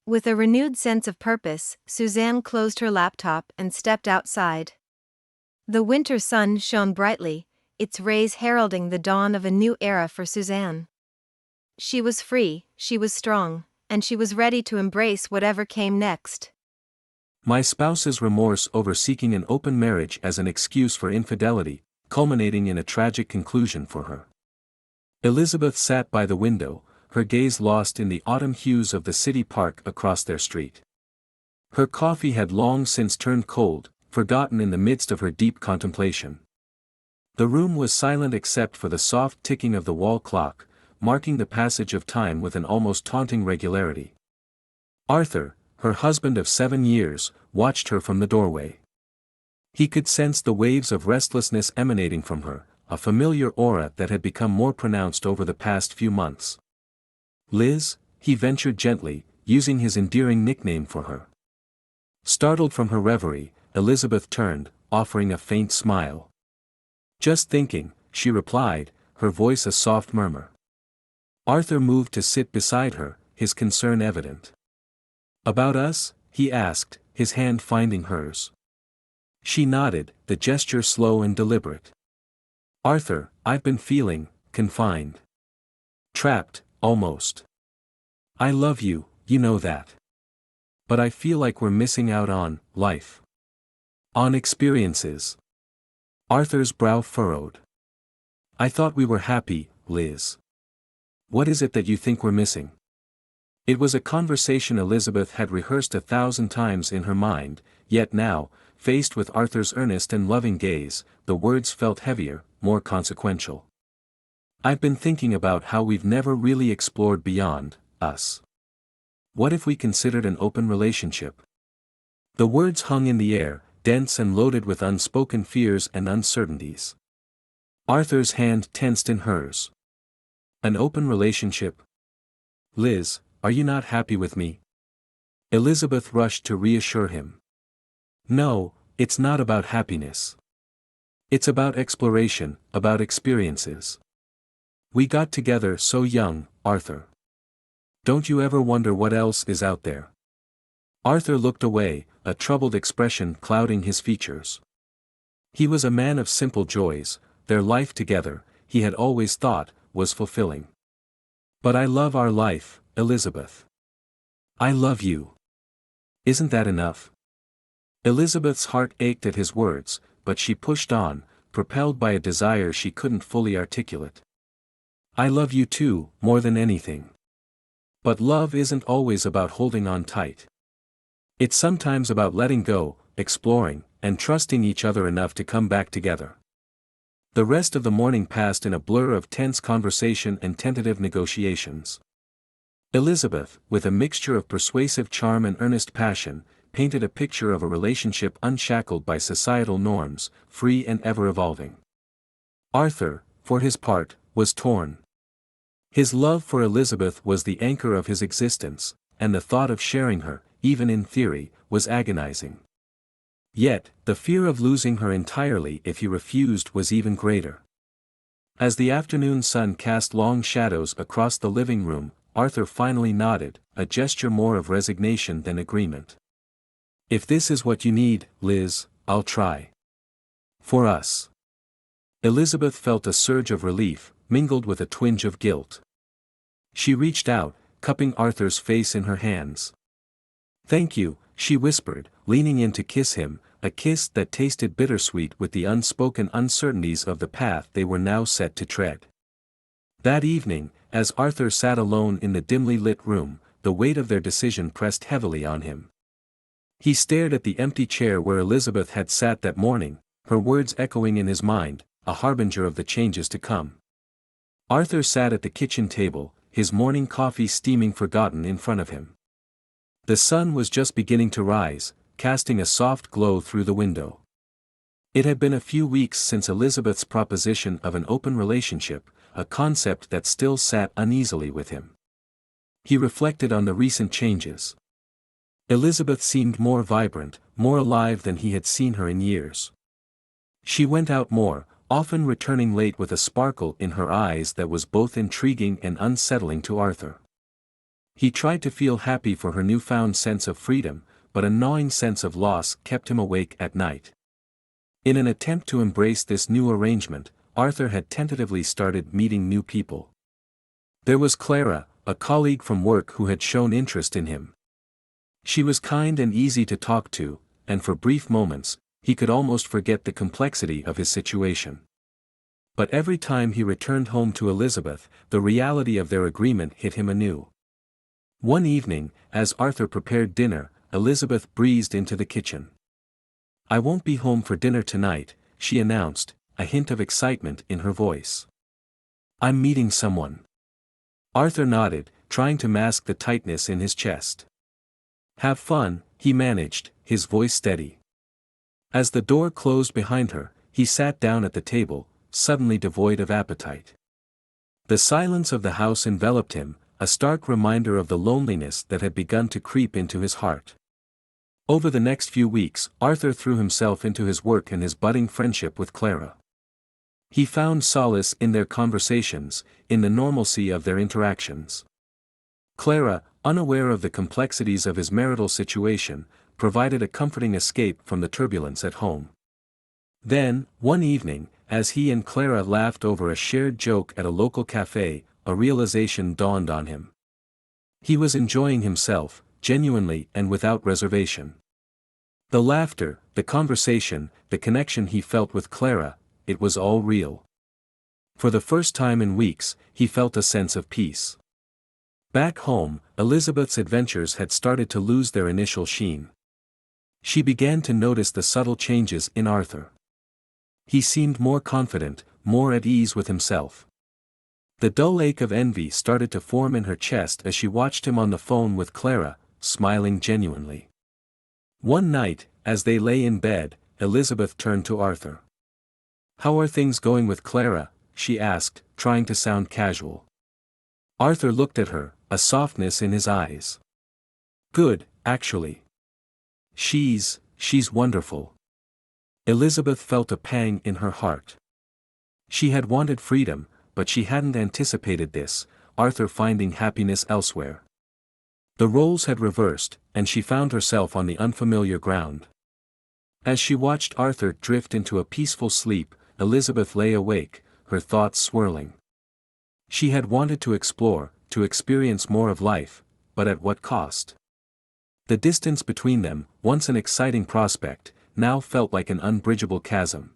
With a renewed sense of purpose, Suzanne closed her laptop and stepped outside. The winter sun shone brightly, its rays heralding the dawn of a new era for Suzanne. She was free, she was strong, and she was ready to embrace whatever came next. My spouse's remorse over seeking an open marriage as an excuse for infidelity, culminating in a tragic conclusion for her. Elizabeth sat by the window, her gaze lost in the autumn hues of the city park across their street. Her coffee had long since turned cold, forgotten in the midst of her deep contemplation. The room was silent except for the soft ticking of the wall clock, marking the passage of time with an almost taunting regularity. Arthur, her husband of 7 years, watched her from the doorway. He could sense the waves of restlessness emanating from her, a familiar aura that had become more pronounced over the past few months. Liz, he ventured gently, using his endearing nickname for her. Startled from her reverie, Elizabeth turned, offering a faint smile. Just thinking, she replied, her voice a soft murmur. Arthur moved to sit beside her, his concern evident. About us? He asked, his hand finding hers. She nodded, the gesture slow and deliberate. Arthur, I've been feeling confined. Trapped, almost. I love you, you know that. But I feel like we're missing out on life. On experiences. Arthur's brow furrowed. I thought we were happy, Liz. What is it that you think we're missing? It was a conversation Elizabeth had rehearsed 1,000 times in her mind, yet now, faced with Arthur's earnest and loving gaze, the words felt heavier, more consequential. I've been thinking about how we've never really explored beyond us. What if we considered an open relationship? The words hung in the air, dense and loaded with unspoken fears and uncertainties. Arthur's hand tensed in hers. An open relationship? Liz, are you not happy with me? Elizabeth rushed to reassure him. No, it's not about happiness. It's about exploration, about experiences. We got together so young, Arthur. Don't you ever wonder what else is out there? Arthur looked away, a troubled expression clouding his features. He was a man of simple joys, their life together, he had always thought, was fulfilling. But I love our life, Elizabeth. I love you. Isn't that enough? Elizabeth's heart ached at his words, but she pushed on, propelled by a desire she couldn't fully articulate. I love you too, more than anything. But love isn't always about holding on tight. It's sometimes about letting go, exploring, and trusting each other enough to come back together. The rest of the morning passed in a blur of tense conversation and tentative negotiations. Elizabeth, with a mixture of persuasive charm and earnest passion, painted a picture of a relationship unshackled by societal norms, free and ever-evolving. Arthur, for his part, was torn. His love for Elizabeth was the anchor of his existence, and the thought of sharing her, even in theory, was agonizing. Yet, the fear of losing her entirely if he refused was even greater. As the afternoon sun cast long shadows across the living room, Arthur finally nodded, a gesture more of resignation than agreement. "If this is what you need, Liz, I'll try. For us." Elizabeth felt a surge of relief, mingled with a twinge of guilt. She reached out, cupping Arthur's face in her hands. "Thank you," she whispered, leaning in to kiss him, a kiss that tasted bittersweet with the unspoken uncertainties of the path they were now set to tread. That evening, as Arthur sat alone in the dimly lit room, the weight of their decision pressed heavily on him. He stared at the empty chair where Elizabeth had sat that morning, her words echoing in his mind, a harbinger of the changes to come. Arthur sat at the kitchen table, his morning coffee steaming forgotten in front of him. The sun was just beginning to rise, casting a soft glow through the window. It had been a few weeks since Elizabeth's proposition of an open relationship, a concept that still sat uneasily with him. He reflected on the recent changes. Elizabeth seemed more vibrant, more alive than he had seen her in years. She went out more, often returning late with a sparkle in her eyes that was both intriguing and unsettling to Arthur. He tried to feel happy for her newfound sense of freedom, but a gnawing sense of loss kept him awake at night. In an attempt to embrace this new arrangement, Arthur had tentatively started meeting new people. There was Clara, a colleague from work who had shown interest in him. She was kind and easy to talk to, and for brief moments, he could almost forget the complexity of his situation. But every time he returned home to Elizabeth, the reality of their agreement hit him anew. One evening, as Arthur prepared dinner, Elizabeth breezed into the kitchen. "I won't be home for dinner tonight," she announced, a hint of excitement in her voice. "I'm meeting someone." Arthur nodded, trying to mask the tightness in his chest. "Have fun," he managed, his voice steady. As the door closed behind her, he sat down at the table, suddenly devoid of appetite. The silence of the house enveloped him, a stark reminder of the loneliness that had begun to creep into his heart. Over the next few weeks, Arthur threw himself into his work and his budding friendship with Clara. He found solace in their conversations, in the normalcy of their interactions. Clara, unaware of the complexities of his marital situation, provided a comforting escape from the turbulence at home. Then, one evening, as he and Clara laughed over a shared joke at a local cafe, a realization dawned on him. He was enjoying himself, genuinely and without reservation. The laughter, the conversation, the connection he felt with Clara, it was all real. For the first time in weeks, he felt a sense of peace. Back home, Elizabeth's adventures had started to lose their initial sheen. She began to notice the subtle changes in Arthur. He seemed more confident, more at ease with himself. The dull ache of envy started to form in her chest as she watched him on the phone with Clara, smiling genuinely. One night, as they lay in bed, Elizabeth turned to Arthur. "How are things going with Clara?" she asked, trying to sound casual. Arthur looked at her, a softness in his eyes. "Good, actually. She's wonderful." Elizabeth felt a pang in her heart. She had wanted freedom, but she hadn't anticipated this, Arthur finding happiness elsewhere. The roles had reversed, and she found herself on the unfamiliar ground. As she watched Arthur drift into a peaceful sleep, Elizabeth lay awake, her thoughts swirling. She had wanted to explore, to experience more of life, but at what cost? The distance between them, once an exciting prospect, now felt like an unbridgeable chasm.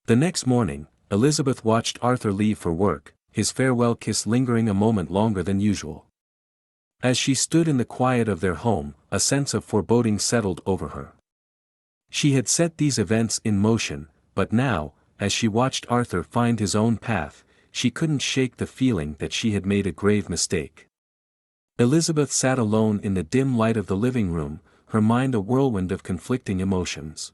The next morning, Elizabeth watched Arthur leave for work, his farewell kiss lingering a moment longer than usual. As she stood in the quiet of their home, a sense of foreboding settled over her. She had set these events in motion, but now, as she watched Arthur find his own path, she couldn't shake the feeling that she had made a grave mistake. Elizabeth sat alone in the dim light of the living room, her mind a whirlwind of conflicting emotions.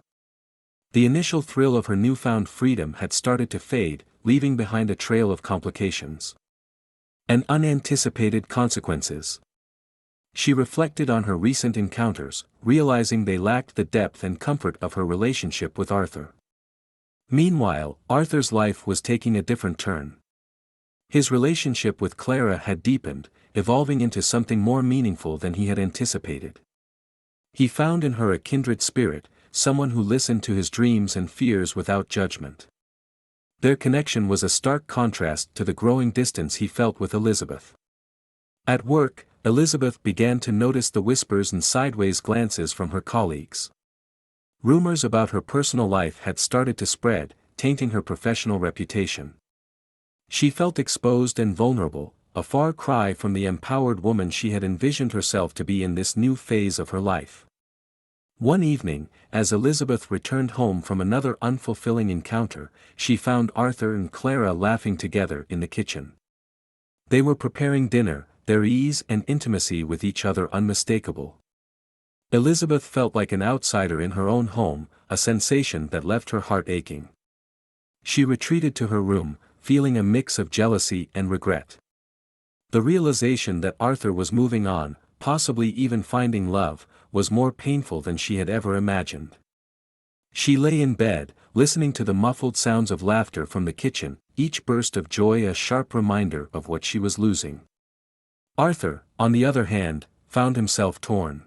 The initial thrill of her newfound freedom had started to fade, leaving behind a trail of complications and unanticipated consequences. She reflected on her recent encounters, realizing they lacked the depth and comfort of her relationship with Arthur. Meanwhile, Arthur's life was taking a different turn. His relationship with Clara had deepened, evolving into something more meaningful than he had anticipated. He found in her a kindred spirit, someone who listened to his dreams and fears without judgment. Their connection was a stark contrast to the growing distance he felt with Elizabeth. At work, Elizabeth began to notice the whispers and sideways glances from her colleagues. Rumors about her personal life had started to spread, tainting her professional reputation. She felt exposed and vulnerable, a far cry from the empowered woman she had envisioned herself to be in this new phase of her life. One evening, as Elizabeth returned home from another unfulfilling encounter, she found Arthur and Clara laughing together in the kitchen. They were preparing dinner, their ease and intimacy with each other unmistakable. Elizabeth felt like an outsider in her own home, a sensation that left her heart aching. She retreated to her room, feeling a mix of jealousy and regret. The realization that Arthur was moving on, possibly even finding love, was more painful than she had ever imagined. She lay in bed, listening to the muffled sounds of laughter from the kitchen, each burst of joy a sharp reminder of what she was losing. Arthur, on the other hand, found himself torn.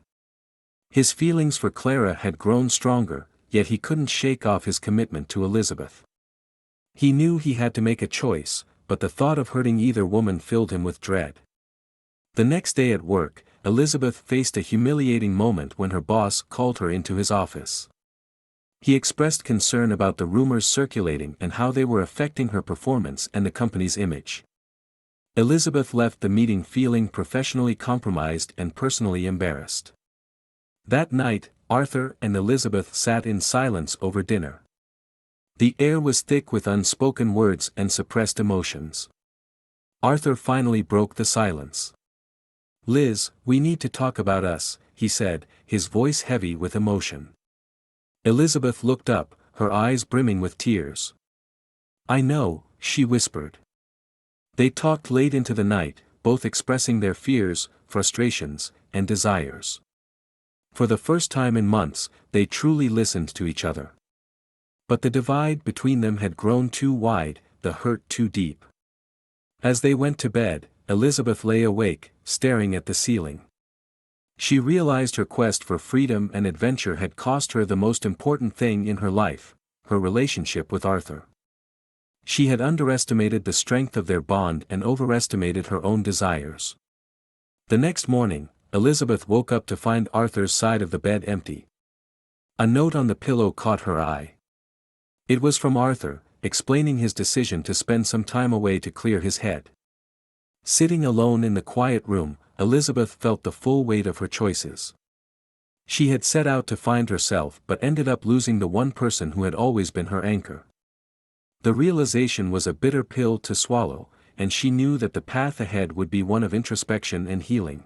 His feelings for Clara had grown stronger, yet he couldn't shake off his commitment to Elizabeth. He knew he had to make a choice, but the thought of hurting either woman filled him with dread. The next day at work, Elizabeth faced a humiliating moment when her boss called her into his office. He expressed concern about the rumors circulating and how they were affecting her performance and the company's image. Elizabeth left the meeting feeling professionally compromised and personally embarrassed. That night, Arthur and Elizabeth sat in silence over dinner. The air was thick with unspoken words and suppressed emotions. Arthur finally broke the silence. "Liz, we need to talk about us," he said, his voice heavy with emotion. Elizabeth looked up, her eyes brimming with tears. "I know," she whispered. They talked late into the night, both expressing their fears, frustrations, and desires. For the first time in months, they truly listened to each other. But the divide between them had grown too wide, the hurt too deep. As they went to bed, Elizabeth lay awake, staring at the ceiling. She realized her quest for freedom and adventure had cost her the most important thing in her life, her relationship with Arthur. She had underestimated the strength of their bond and overestimated her own desires. The next morning, Elizabeth woke up to find Arthur's side of the bed empty. A note on the pillow caught her eye. It was from Arthur, explaining his decision to spend some time away to clear his head. Sitting alone in the quiet room, Elizabeth felt the full weight of her choices. She had set out to find herself but ended up losing the one person who had always been her anchor. The realization was a bitter pill to swallow, and she knew that the path ahead would be one of introspection and healing.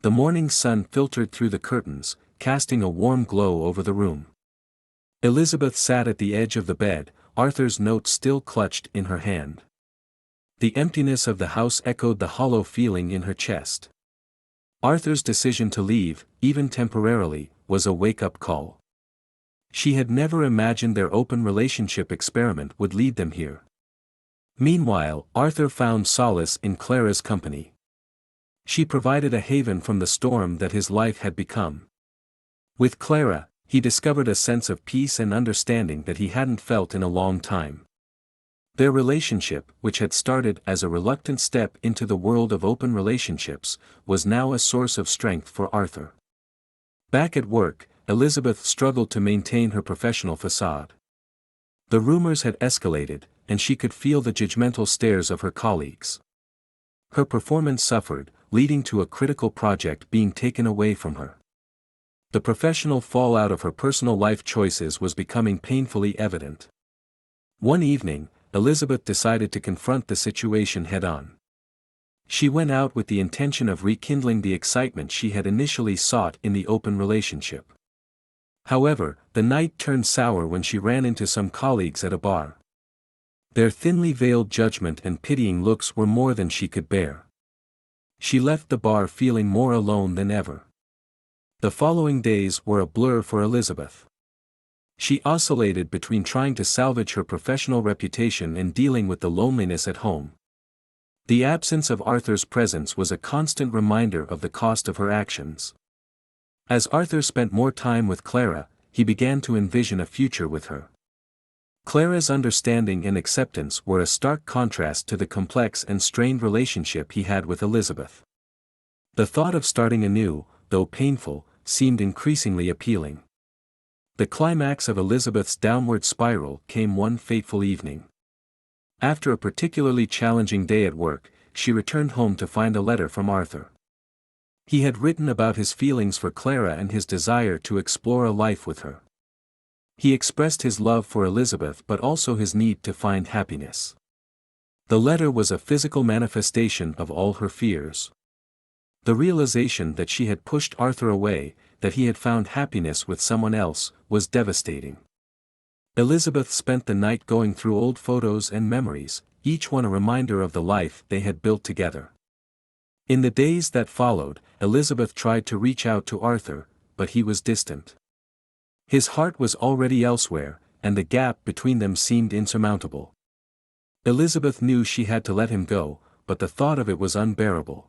The morning sun filtered through the curtains, casting a warm glow over the room. Elizabeth sat at the edge of the bed, Arthur's note still clutched in her hand. The emptiness of the house echoed the hollow feeling in her chest. Arthur's decision to leave, even temporarily, was a wake-up call. She had never imagined their open relationship experiment would lead them here. Meanwhile, Arthur found solace in Clara's company. She provided a haven from the storm that his life had become. With Clara, he discovered a sense of peace and understanding that he hadn't felt in a long time. Their relationship, which had started as a reluctant step into the world of open relationships, was now a source of strength for Arthur. Back at work, Elizabeth struggled to maintain her professional facade. The rumors had escalated, and she could feel the judgmental stares of her colleagues. Her performance suffered, leading to a critical project being taken away from her. The professional fallout of her personal life choices was becoming painfully evident. One evening, Elizabeth decided to confront the situation head-on. She went out with the intention of rekindling the excitement she had initially sought in the open relationship. However, the night turned sour when she ran into some colleagues at a bar. Their thinly veiled judgment and pitying looks were more than she could bear. She left the bar feeling more alone than ever. The following days were a blur for Elizabeth. She oscillated between trying to salvage her professional reputation and dealing with the loneliness at home. The absence of Arthur's presence was a constant reminder of the cost of her actions. As Arthur spent more time with Clara, he began to envision a future with her. Clara's understanding and acceptance were a stark contrast to the complex and strained relationship he had with Elizabeth. The thought of starting anew, though painful, seemed increasingly appealing. The climax of Elizabeth's downward spiral came one fateful evening. After a particularly challenging day at work, she returned home to find a letter from Arthur. He had written about his feelings for Clara and his desire to explore a life with her. He expressed his love for Elizabeth but also his need to find happiness. The letter was a physical manifestation of all her fears. The realization that she had pushed Arthur away, that he had found happiness with someone else, was devastating. Elizabeth spent the night going through old photos and memories, each one a reminder of the life they had built together. In the days that followed, Elizabeth tried to reach out to Arthur, but he was distant. His heart was already elsewhere, and the gap between them seemed insurmountable. Elizabeth knew she had to let him go, but the thought of it was unbearable.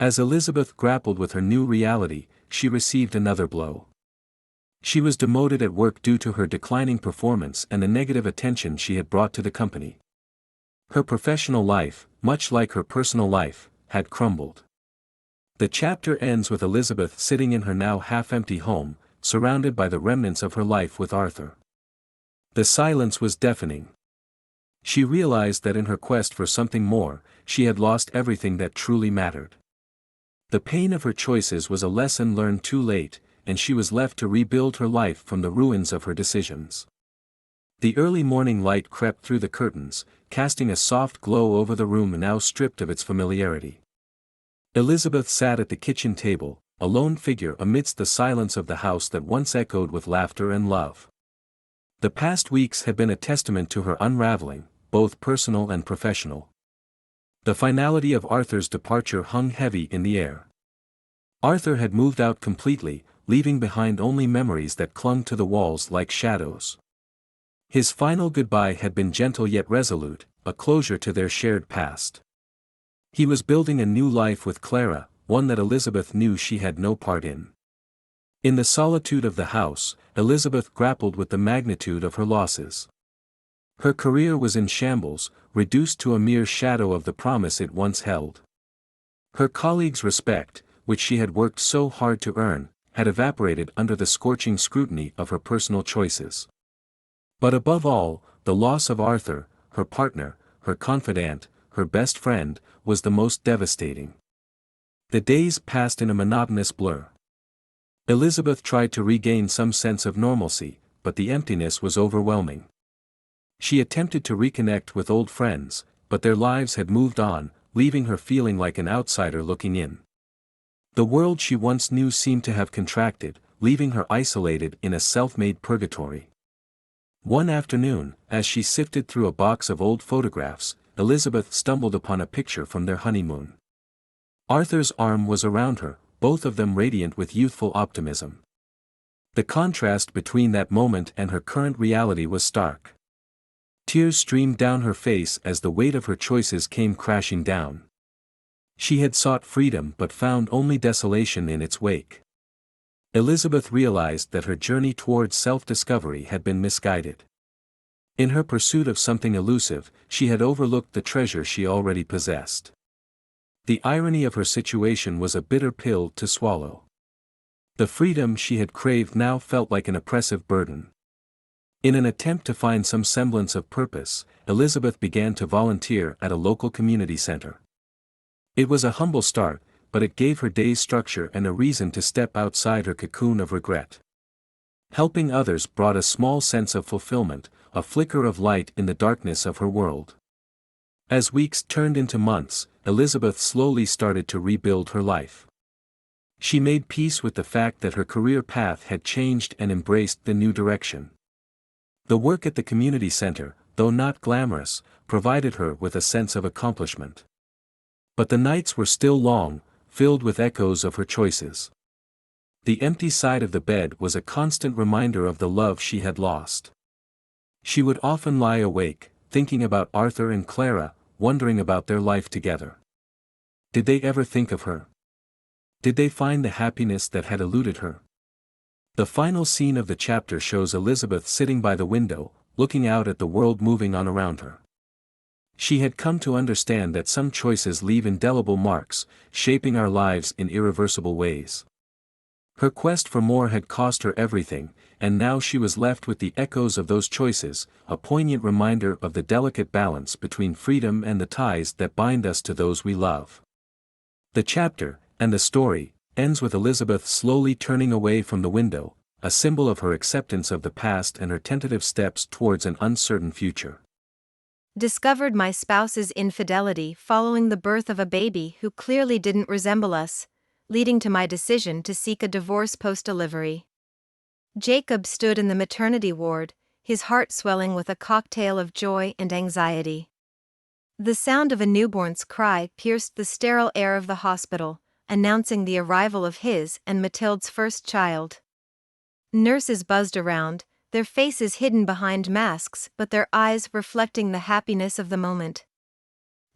As Elizabeth grappled with her new reality, she received another blow. She was demoted at work due to her declining performance and the negative attention she had brought to the company. Her professional life, much like her personal life, had crumbled. The chapter ends with Elizabeth sitting in her now half-empty home, surrounded by the remnants of her life with Arthur. The silence was deafening. She realized that in her quest for something more, she had lost everything that truly mattered. The pain of her choices was a lesson learned too late, and she was left to rebuild her life from the ruins of her decisions. The early morning light crept through the curtains, casting a soft glow over the room now stripped of its familiarity. Elizabeth sat at the kitchen table, a lone figure amidst the silence of the house that once echoed with laughter and love. The past weeks had been a testament to her unraveling, both personal and professional. The finality of Arthur's departure hung heavy in the air. Arthur had moved out completely, leaving behind only memories that clung to the walls like shadows. His final goodbye had been gentle yet resolute, a closure to their shared past. He was building a new life with Clara, one that Elizabeth knew she had no part in. In the solitude of the house, Elizabeth grappled with the magnitude of her losses. Her career was in shambles, reduced to a mere shadow of the promise it once held. Her colleagues' respect, which she had worked so hard to earn, had evaporated under the scorching scrutiny of her personal choices. But above all, the loss of Arthur, her partner, her confidant, her best friend, was the most devastating. The days passed in a monotonous blur. Elizabeth tried to regain some sense of normalcy, but the emptiness was overwhelming. She attempted to reconnect with old friends, but their lives had moved on, leaving her feeling like an outsider looking in. The world she once knew seemed to have contracted, leaving her isolated in a self-made purgatory. One afternoon, as she sifted through a box of old photographs, Elizabeth stumbled upon a picture from their honeymoon. Arthur's arm was around her, both of them radiant with youthful optimism. The contrast between that moment and her current reality was stark. Tears streamed down her face as the weight of her choices came crashing down. She had sought freedom but found only desolation in its wake. Elizabeth realized that her journey towards self-discovery had been misguided. In her pursuit of something elusive, she had overlooked the treasure she already possessed. The irony of her situation was a bitter pill to swallow. The freedom she had craved now felt like an oppressive burden. In an attempt to find some semblance of purpose, Elizabeth began to volunteer at a local community center. It was a humble start, but it gave her days structure and a reason to step outside her cocoon of regret. Helping others brought a small sense of fulfillment, a flicker of light in the darkness of her world. As weeks turned into months, Elizabeth slowly started to rebuild her life. She made peace with the fact that her career path had changed and embraced the new direction. The work at the community center, though not glamorous, provided her with a sense of accomplishment. But the nights were still long, filled with echoes of her choices. The empty side of the bed was a constant reminder of the love she had lost. She would often lie awake, thinking about Arthur and Clara, wondering about their life together. Did they ever think of her? Did they find the happiness that had eluded her? The final scene of the chapter shows Elizabeth sitting by the window, looking out at the world moving on around her. She had come to understand that some choices leave indelible marks, shaping our lives in irreversible ways. Her quest for more had cost her everything, and now she was left with the echoes of those choices, a poignant reminder of the delicate balance between freedom and the ties that bind us to those we love. The chapter, and the story, ends with Elizabeth slowly turning away from the window, a symbol of her acceptance of the past and her tentative steps towards an uncertain future. Discovered my spouse's infidelity following the birth of a baby who clearly didn't resemble us, leading to my decision to seek a divorce post-delivery. Jacob stood in the maternity ward, his heart swelling with a cocktail of joy and anxiety. The sound of a newborn's cry pierced the sterile air of the hospital, announcing the arrival of his and Mathilde's first child. Nurses buzzed around, their faces hidden behind masks but their eyes reflecting the happiness of the moment.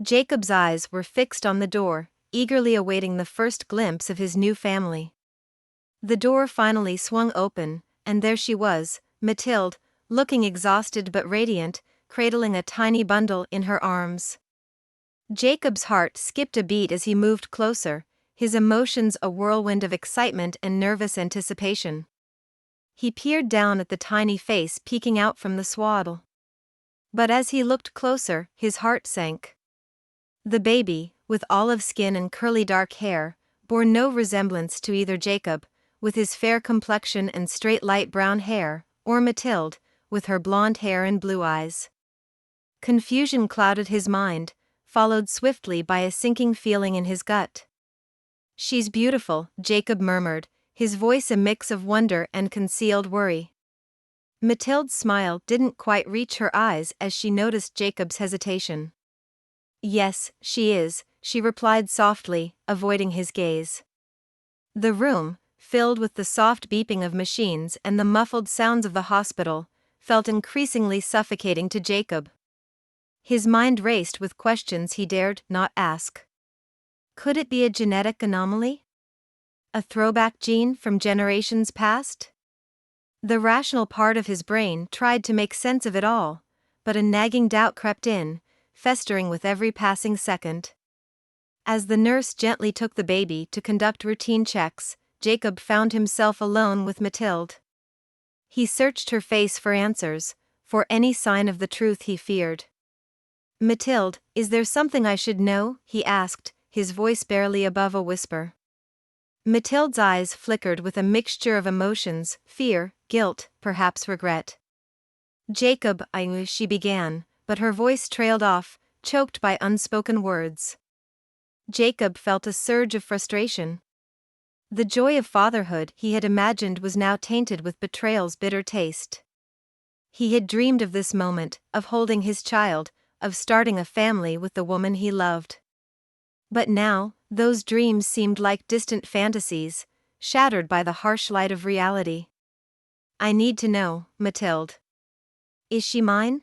Jacob's eyes were fixed on the door, eagerly awaiting the first glimpse of his new family. The door finally swung open, and there she was, Mathilde, looking exhausted but radiant, cradling a tiny bundle in her arms. Jacob's heart skipped a beat as he moved closer, his emotions a whirlwind of excitement and nervous anticipation. He peered down at the tiny face peeking out from the swaddle. But as he looked closer, his heart sank. The baby, with olive skin and curly dark hair, bore no resemblance to either Jacob, with his fair complexion and straight light brown hair, or Mathilde, with her blonde hair and blue eyes. Confusion clouded his mind, followed swiftly by a sinking feeling in his gut. "She's beautiful," Jacob murmured, his voice a mix of wonder and concealed worry. Mathilde's smile didn't quite reach her eyes as she noticed Jacob's hesitation. "Yes, she is," she replied softly, avoiding his gaze. The room, filled with the soft beeping of machines and the muffled sounds of the hospital, felt increasingly suffocating to Jacob. His mind raced with questions he dared not ask. Could it be a genetic anomaly? A throwback gene from generations past? The rational part of his brain tried to make sense of it all, but a nagging doubt crept in, festering with every passing second. As the nurse gently took the baby to conduct routine checks, Jacob found himself alone with Mathilde. He searched her face for answers, for any sign of the truth he feared. "Mathilde, is there something I should know?" he asked, his voice barely above a whisper. Mathilde's eyes flickered with a mixture of emotions, fear, guilt, perhaps regret. "Jacob, she began, but her voice trailed off, choked by unspoken words. Jacob felt a surge of frustration. The joy of fatherhood he had imagined was now tainted with betrayal's bitter taste. He had dreamed of this moment, of holding his child, of starting a family with the woman he loved. But now, those dreams seemed like distant fantasies, shattered by the harsh light of reality. "I need to know, Mathilde. Is she mine?"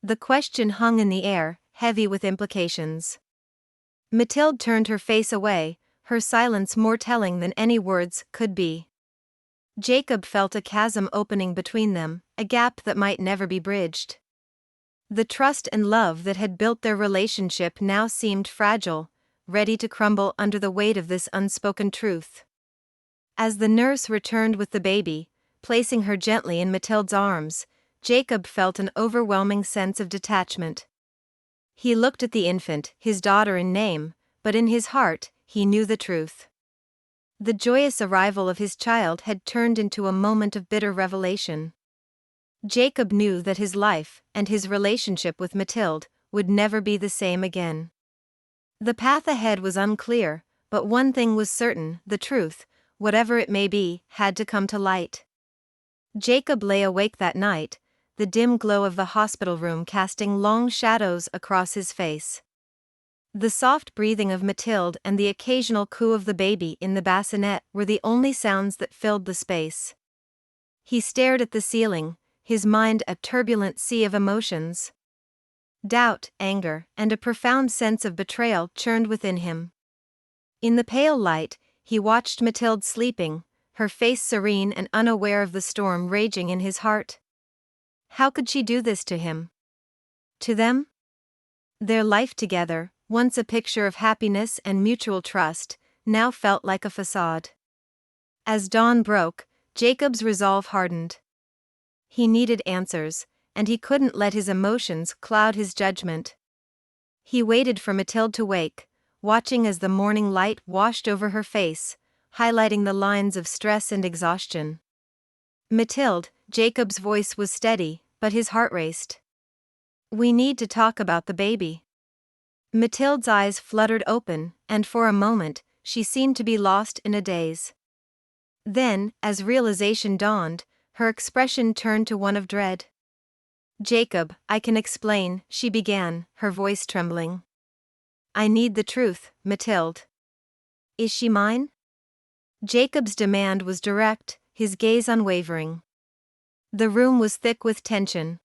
The question hung in the air, heavy with implications. Mathilde turned her face away, her silence more telling than any words could be. Jacob felt a chasm opening between them, a gap that might never be bridged. The trust and love that had built their relationship now seemed fragile, ready to crumble under the weight of this unspoken truth. As the nurse returned with the baby, placing her gently in Mathilde's arms, Jacob felt an overwhelming sense of detachment. He looked at the infant, his daughter in name, but in his heart, he knew the truth. The joyous arrival of his child had turned into a moment of bitter revelation. Jacob knew that his life, and his relationship with Mathilde, would never be the same again. The path ahead was unclear, but one thing was certain: the truth, whatever it may be, had to come to light. Jacob lay awake that night, the dim glow of the hospital room casting long shadows across his face. The soft breathing of Mathilde and the occasional coo of the baby in the bassinet were the only sounds that filled the space. He stared at the ceiling, his mind a turbulent sea of emotions. Doubt, anger, and a profound sense of betrayal churned within him. In the pale light, he watched Mathilde sleeping, her face serene and unaware of the storm raging in his heart. How could she do this to him? To them? Their life together, once a picture of happiness and mutual trust, now felt like a facade. As dawn broke, Jacob's resolve hardened. He needed answers, and he couldn't let his emotions cloud his judgment. He waited for Mathilde to wake, watching as the morning light washed over her face, highlighting the lines of stress and exhaustion. Mathilde, Jacob's voice was steady, but his heart raced. We need to talk about the baby. Mathilde's eyes fluttered open, and for a moment, she seemed to be lost in a daze. Then, as realization dawned, her expression turned to one of dread. Jacob, I can explain, she began, her voice trembling. I need the truth, Mathilde. Is she mine? Jacob's demand was direct, his gaze unwavering. The room was thick with tension.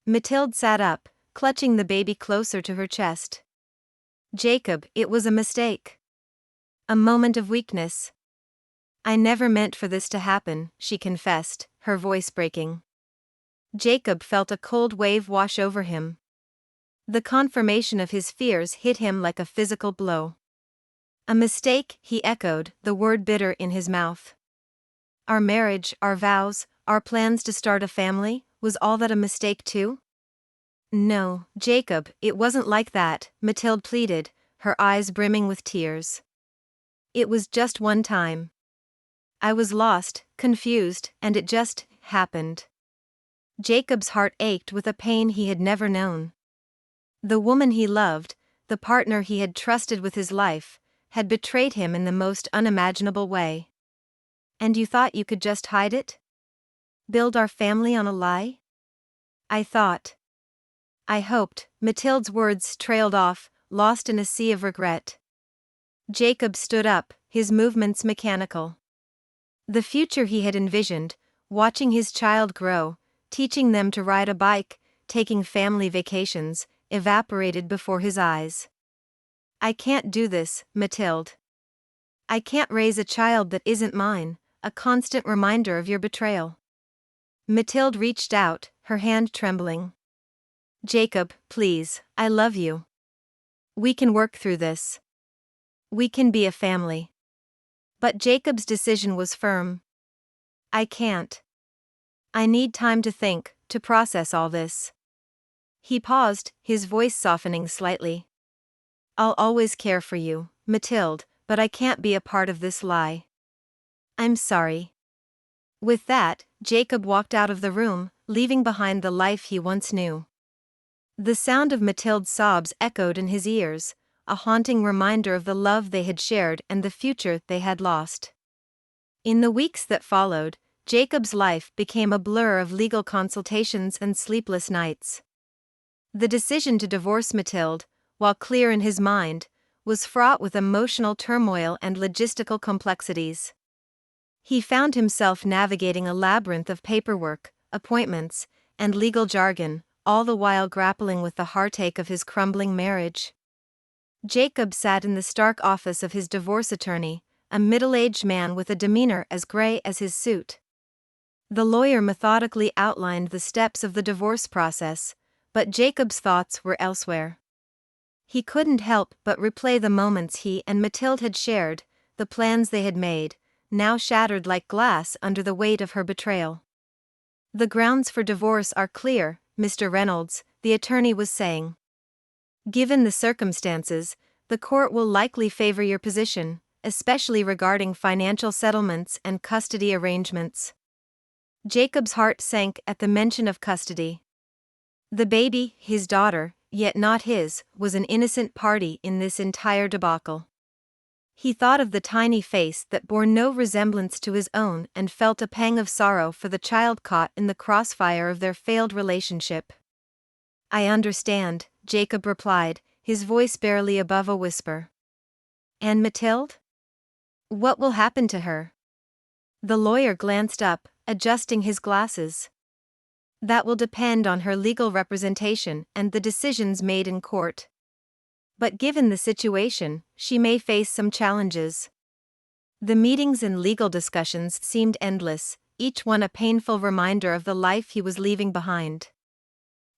Mathilde sat up, clutching the baby closer to her chest. Jacob, it was a mistake. A moment of weakness. I never meant for this to happen, she confessed, her voice breaking. Jacob felt a cold wave wash over him. The confirmation of his fears hit him like a physical blow. A mistake, he echoed, the word bitter in his mouth. Our marriage, our vows, our plans to start a family, was all that a mistake too? No, Jacob, it wasn't like that, Mathilde pleaded, her eyes brimming with tears. It was just one time. I was lost, confused, and it just happened. Jacob's heart ached with a pain he had never known. The woman he loved, the partner he had trusted with his life, had betrayed him in the most unimaginable way. And you thought you could just hide it? Build our family on a lie? I thought. I hoped. Mathilde's words trailed off, lost in a sea of regret. Jacob stood up, his movements mechanical. The future he had envisioned, watching his child grow, teaching them to ride a bike, taking family vacations, evaporated before his eyes. I can't do this, Mathilde. I can't raise a child that isn't mine, a constant reminder of your betrayal. Mathilde reached out, her hand trembling. Jacob, please, I love you. We can work through this. We can be a family. But Jacob's decision was firm. I can't. I need time to think, to process all this. He paused, his voice softening slightly. I'll always care for you, Mathilde, but I can't be a part of this lie. I'm sorry. With that, Jacob walked out of the room, leaving behind the life he once knew. The sound of Mathilde's sobs echoed in his ears, a haunting reminder of the love they had shared and the future they had lost. In the weeks that followed, Jacob's life became a blur of legal consultations and sleepless nights. The decision to divorce Mathilde, while clear in his mind, was fraught with emotional turmoil and logistical complexities. He found himself navigating a labyrinth of paperwork, appointments, and legal jargon, all the while grappling with the heartache of his crumbling marriage. Jacob sat in the stark office of his divorce attorney, a middle-aged man with a demeanor as gray as his suit. The lawyer methodically outlined the steps of the divorce process, but Jacob's thoughts were elsewhere. He couldn't help but replay the moments he and Mathilde had shared, the plans they had made, now shattered like glass under the weight of her betrayal. The grounds for divorce are clear, Mr. Reynolds, the attorney was saying. Given the circumstances, the court will likely favor your position, especially regarding financial settlements and custody arrangements. Jacob's heart sank at the mention of custody. The baby, his daughter, yet not his, was an innocent party in this entire debacle. He thought of the tiny face that bore no resemblance to his own and felt a pang of sorrow for the child caught in the crossfire of their failed relationship. "I understand," Jacob replied, his voice barely above a whisper. "And Mathilde? What will happen to her?" The lawyer glanced up, adjusting his glasses. "That will depend on her legal representation and the decisions made in court. But given the situation, she may face some challenges." The meetings and legal discussions seemed endless, each one a painful reminder of the life he was leaving behind.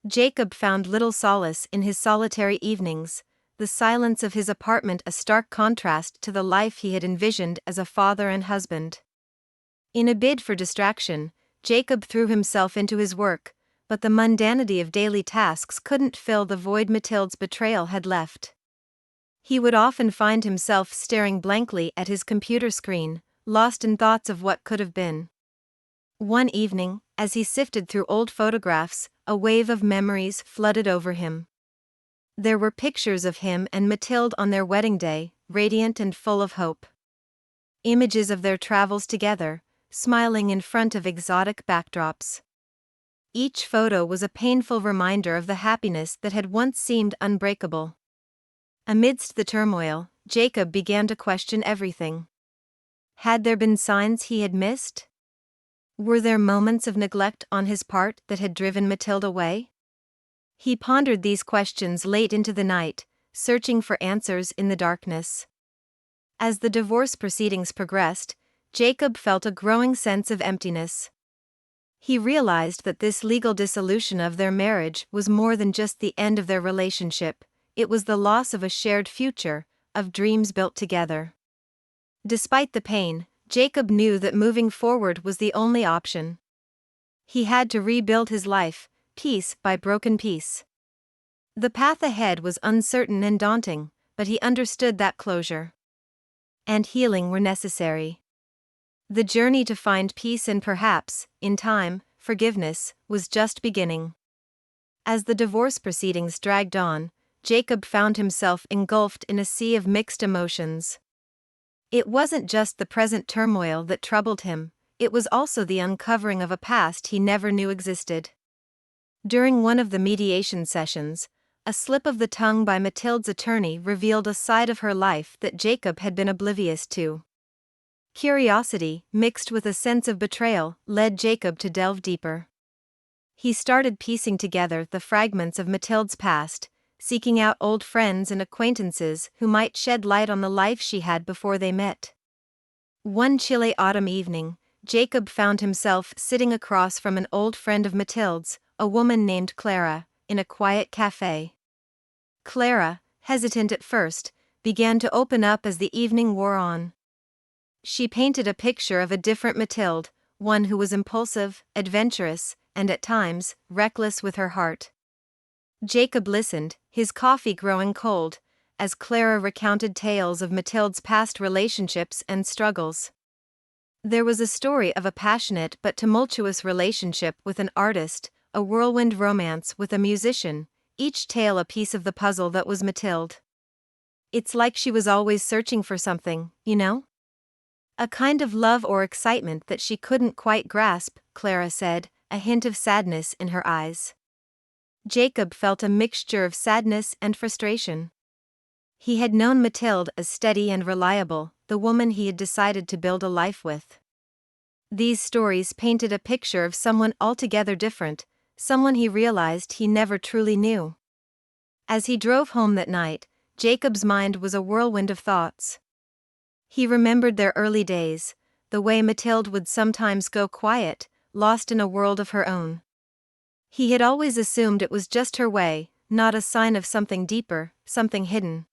Jacob found little solace in his solitary evenings, the silence of his apartment a stark contrast to the life he had envisioned as a father and husband. In a bid for distraction, Jacob threw himself into his work, but the mundanity of daily tasks couldn't fill the void Mathilde's betrayal had left. He would often find himself staring blankly at his computer screen, lost in thoughts of what could have been. One evening, as he sifted through old photographs, a wave of memories flooded over him. There were pictures of him and Mathilde on their wedding day, radiant and full of hope. Images of their travels together, smiling in front of exotic backdrops. Each photo was a painful reminder of the happiness that had once seemed unbreakable. Amidst the turmoil, Jacob began to question everything. Had there been signs he had missed? Were there moments of neglect on his part that had driven Mathilde away? He pondered these questions late into the night, searching for answers in the darkness. As the divorce proceedings progressed, Jacob felt a growing sense of emptiness. He realized that this legal dissolution of their marriage was more than just the end of their relationship, it was the loss of a shared future, of dreams built together. Despite the pain, Jacob knew that moving forward was the only option. He had to rebuild his life, piece by broken piece. The path ahead was uncertain and daunting, but he understood that closure and healing were necessary. The journey to find peace and perhaps, in time, forgiveness, was just beginning. As the divorce proceedings dragged on, Jacob found himself engulfed in a sea of mixed emotions. It wasn't just the present turmoil that troubled him, it was also the uncovering of a past he never knew existed. During one of the mediation sessions, a slip of the tongue by Mathilde's attorney revealed a side of her life that Jacob had been oblivious to. Curiosity, mixed with a sense of betrayal, led Jacob to delve deeper. He started piecing together the fragments of Mathilde's past, seeking out old friends and acquaintances who might shed light on the life she had before they met. One chilly autumn evening, Jacob found himself sitting across from an old friend of Mathilde's, a woman named Clara, in a quiet cafe. Clara, hesitant at first, began to open up as the evening wore on. She painted a picture of a different Mathilde, one who was impulsive, adventurous, and at times, reckless with her heart. Jacob listened, his coffee growing cold, as Clara recounted tales of Mathilde's past relationships and struggles. There was a story of a passionate but tumultuous relationship with an artist, a whirlwind romance with a musician, each tale a piece of the puzzle that was Mathilde. "It's like she was always searching for something, you know? A kind of love or excitement that she couldn't quite grasp," Clara said, a hint of sadness in her eyes. Jacob felt a mixture of sadness and frustration. He had known Mathilde as steady and reliable, the woman he had decided to build a life with. These stories painted a picture of someone altogether different, someone he realized he never truly knew. As he drove home that night, Jacob's mind was a whirlwind of thoughts. He remembered their early days, the way Mathilde would sometimes go quiet, lost in a world of her own. He had always assumed it was just her way, not a sign of something deeper, something hidden.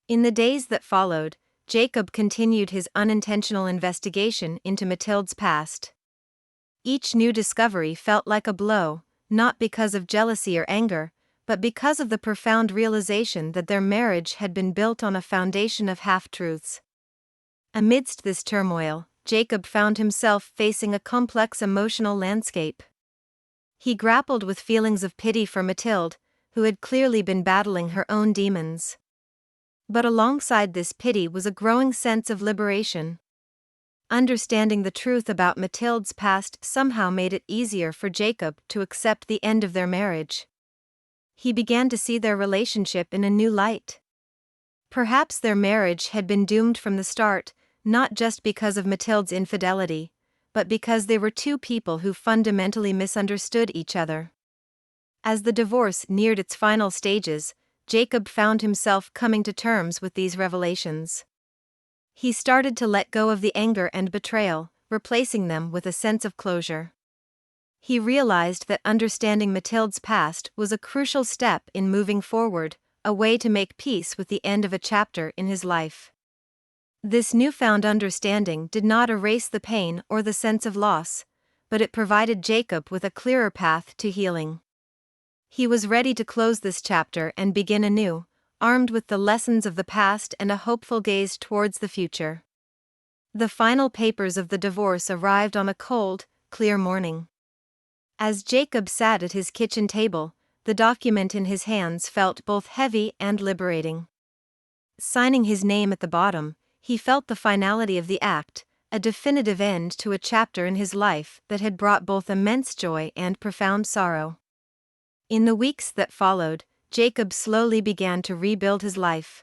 In the days that followed, Jacob continued his unintentional investigation into Mathilde's past. Each new discovery felt like a blow, not because of jealousy or anger, but because of the profound realization that their marriage had been built on a foundation of half-truths. Amidst this turmoil, Jacob found himself facing a complex emotional landscape. He grappled with feelings of pity for Mathilde, who had clearly been battling her own demons. But alongside this pity was a growing sense of liberation. Understanding the truth about Mathilde's past somehow made it easier for Jacob to accept the end of their marriage. He began to see their relationship in a new light. Perhaps their marriage had been doomed from the start, not just because of Mathilde's infidelity, but because they were two people who fundamentally misunderstood each other. As the divorce neared its final stages, Jacob found himself coming to terms with these revelations. He started to let go of the anger and betrayal, replacing them with a sense of closure. He realized that understanding Mathilde's past was a crucial step in moving forward, a way to make peace with the end of a chapter in his life. This newfound understanding did not erase the pain or the sense of loss, but it provided Jacob with a clearer path to healing. He was ready to close this chapter and begin anew, armed with the lessons of the past and a hopeful gaze towards the future. The final papers of the divorce arrived on a cold, clear morning. As Jacob sat at his kitchen table, the document in his hands felt both heavy and liberating. Signing his name at the bottom, he felt the finality of the act, a definitive end to a chapter in his life that had brought both immense joy and profound sorrow. In the weeks that followed, Jacob slowly began to rebuild his life.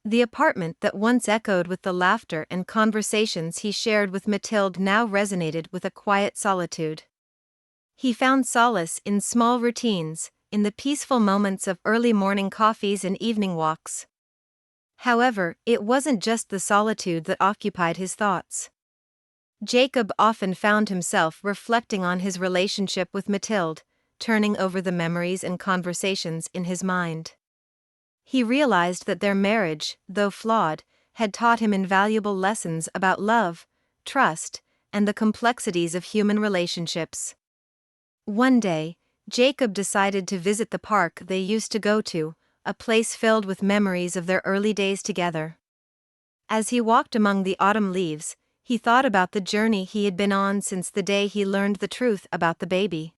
The apartment that once echoed with the laughter and conversations he shared with Mathilde now resonated with a quiet solitude. He found solace in small routines, in the peaceful moments of early morning coffees and evening walks. However, it wasn't just the solitude that occupied his thoughts. Jacob often found himself reflecting on his relationship with Mathilde, turning over the memories and conversations in his mind. He realized that their marriage, though flawed, had taught him invaluable lessons about love, trust, and the complexities of human relationships. One day, Jacob decided to visit the park they used to go to, a place filled with memories of their early days together. As he walked among the autumn leaves, he thought about the journey he had been on since the day he learned the truth about the baby.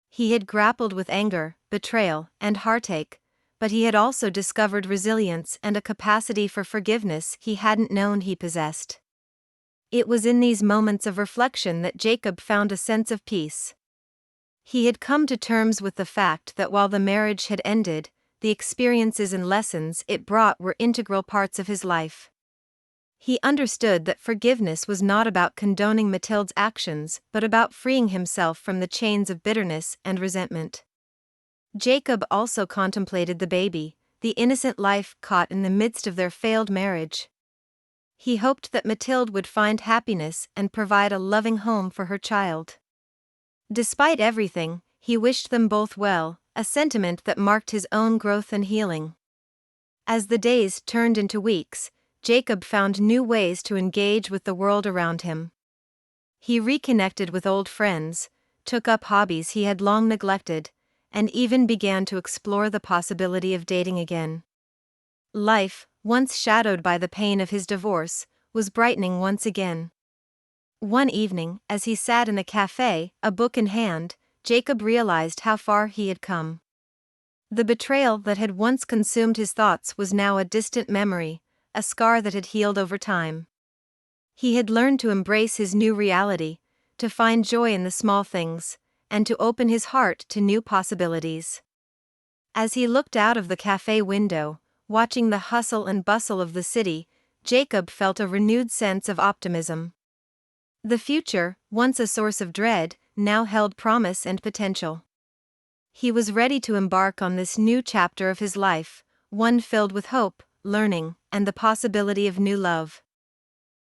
He had grappled with anger, betrayal, and heartache, but he had also discovered resilience and a capacity for forgiveness he hadn't known he possessed. It was in these moments of reflection that Jacob found a sense of peace. He had come to terms with the fact that while the marriage had ended, the experiences and lessons it brought were integral parts of his life. He understood that forgiveness was not about condoning Mathilde's actions but about freeing himself from the chains of bitterness and resentment. Jacob also contemplated the baby, the innocent life caught in the midst of their failed marriage. He hoped that Mathilde would find happiness and provide a loving home for her child. Despite everything, he wished them both well, a sentiment that marked his own growth and healing. As the days turned into weeks, Jacob found new ways to engage with the world around him. He reconnected with old friends, took up hobbies he had long neglected, and even began to explore the possibility of dating again. Life, once shadowed by the pain of his divorce, was brightening once again. One evening, as he sat in a cafe, a book in hand, Jacob realized how far he had come. The betrayal that had once consumed his thoughts was now a distant memory, a scar that had healed over time. He had learned to embrace his new reality, to find joy in the small things, and to open his heart to new possibilities. As he looked out of the cafe window, watching the hustle and bustle of the city, Jacob felt a renewed sense of optimism. The future, once a source of dread, now held promise and potential. He was ready to embark on this new chapter of his life, one filled with hope, learning, and the possibility of new love.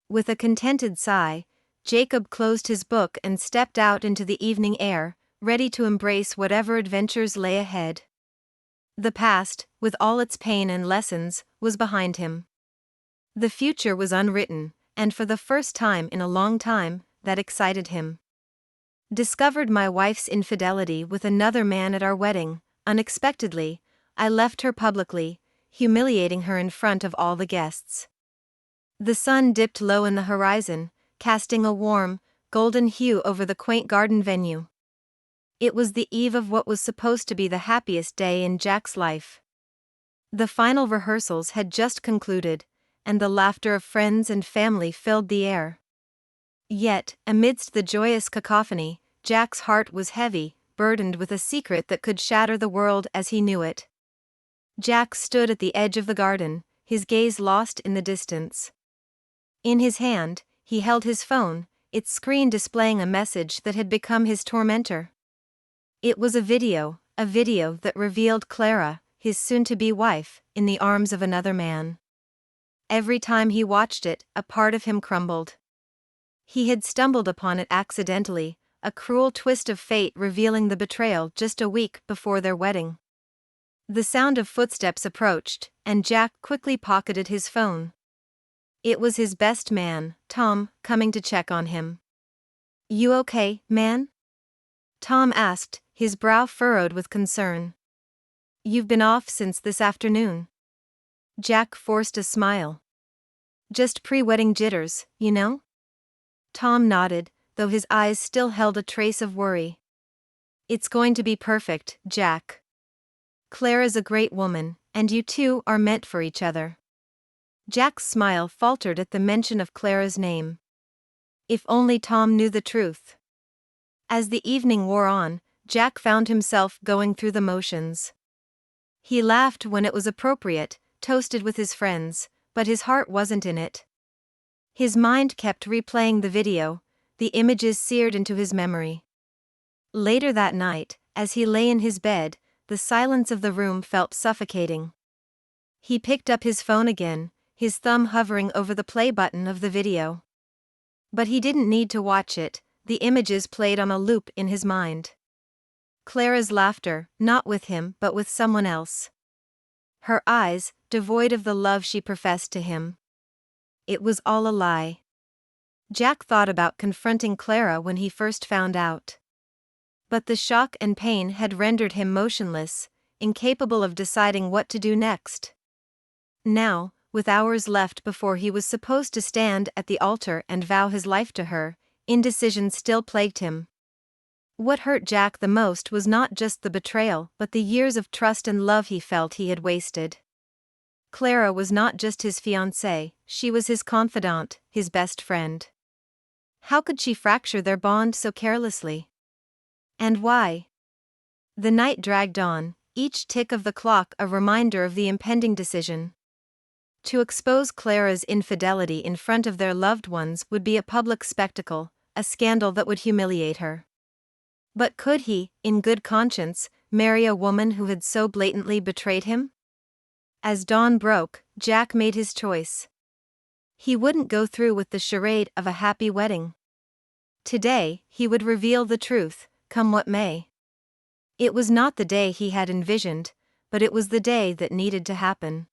With a contented sigh, Jacob closed his book and stepped out into the evening air, ready to embrace whatever adventures lay ahead. The past, with all its pain and lessons, was behind him. The future was unwritten, and for the first time in a long time, that excited him. Discovered my wife's infidelity with another man at our wedding, unexpectedly. I left her publicly, humiliating her in front of all the guests. The sun dipped low in the horizon, casting a warm, golden hue over the quaint garden venue. It was the eve of what was supposed to be the happiest day in Jack's life. The final rehearsals had just concluded, and the laughter of friends and family filled the air. Yet, amidst the joyous cacophony, Jack's heart was heavy, burdened with a secret that could shatter the world as he knew it. Jack stood at the edge of the garden, his gaze lost in the distance. In his hand, he held his phone, its screen displaying a message that had become his tormentor. It was a video that revealed Clara, his soon-to-be wife, in the arms of another man. Every time he watched it, a part of him crumbled. He had stumbled upon it accidentally, a cruel twist of fate revealing the betrayal just a week before their wedding. The sound of footsteps approached, and Jack quickly pocketed his phone. It was his best man, Tom, coming to check on him. "You okay, man?" Tom asked, his brow furrowed with concern. "You've been off since this afternoon." Jack forced a smile. "Just pre-wedding jitters, you know?" Tom nodded, though his eyes still held a trace of worry. "It's going to be perfect, Jack. Clara's a great woman, and you two are meant for each other." Jack's smile faltered at the mention of Clara's name. If only Tom knew the truth. As the evening wore on, Jack found himself going through the motions. He laughed when it was appropriate, toasted with his friends, but his heart wasn't in it. His mind kept replaying the video, the images seared into his memory. Later that night, as he lay in his bed, the silence of the room felt suffocating. He picked up his phone again, his thumb hovering over the play button of the video. But he didn't need to watch it, the images played on a loop in his mind. Clara's laughter, not with him but with someone else. Her eyes, devoid of the love she professed to him. It was all a lie. Jack thought about confronting Clara when he first found out. But the shock and pain had rendered him motionless, incapable of deciding what to do next. Now, with hours left before he was supposed to stand at the altar and vow his life to her, indecision still plagued him. What hurt Jack the most was not just the betrayal but the years of trust and love he felt he had wasted. Clara was not just his fiancée, she was his confidant, his best friend. How could she fracture their bond so carelessly? And why? The night dragged on, each tick of the clock a reminder of the impending decision. To expose Clara's infidelity in front of their loved ones would be a public spectacle, a scandal that would humiliate her. But could he, in good conscience, marry a woman who had so blatantly betrayed him? As dawn broke, Jack made his choice. He wouldn't go through with the charade of a happy wedding. Today, he would reveal the truth, come what may. It was not the day he had envisioned, but it was the day that needed to happen.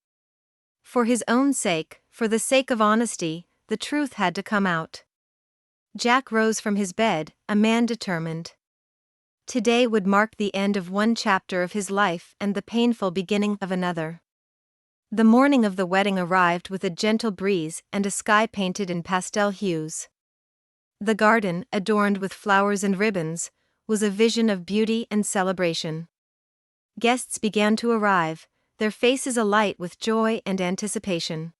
For his own sake, for the sake of honesty, the truth had to come out. Jack rose from his bed, a man determined. Today would mark the end of one chapter of his life and the painful beginning of another. The morning of the wedding arrived with a gentle breeze and a sky painted in pastel hues. The garden, adorned with flowers and ribbons, was a vision of beauty and celebration. Guests began to arrive, their faces alight with joy and anticipation.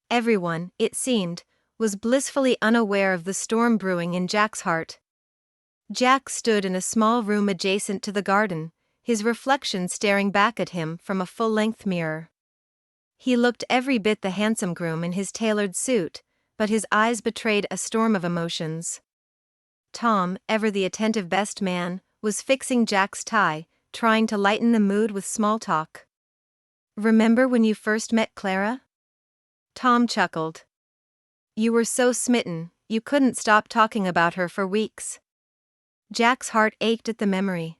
Everyone, it seemed, was blissfully unaware of the storm brewing in Jack's heart. Jack stood in a small room adjacent to the garden, his reflection staring back at him from a full-length mirror. He looked every bit the handsome groom in his tailored suit, but his eyes betrayed a storm of emotions. Tom, ever the attentive best man, was fixing Jack's tie, trying to lighten the mood with small talk. "Remember when you first met Clara?" Tom chuckled. "You were so smitten, you couldn't stop talking about her for weeks." Jack's heart ached at the memory.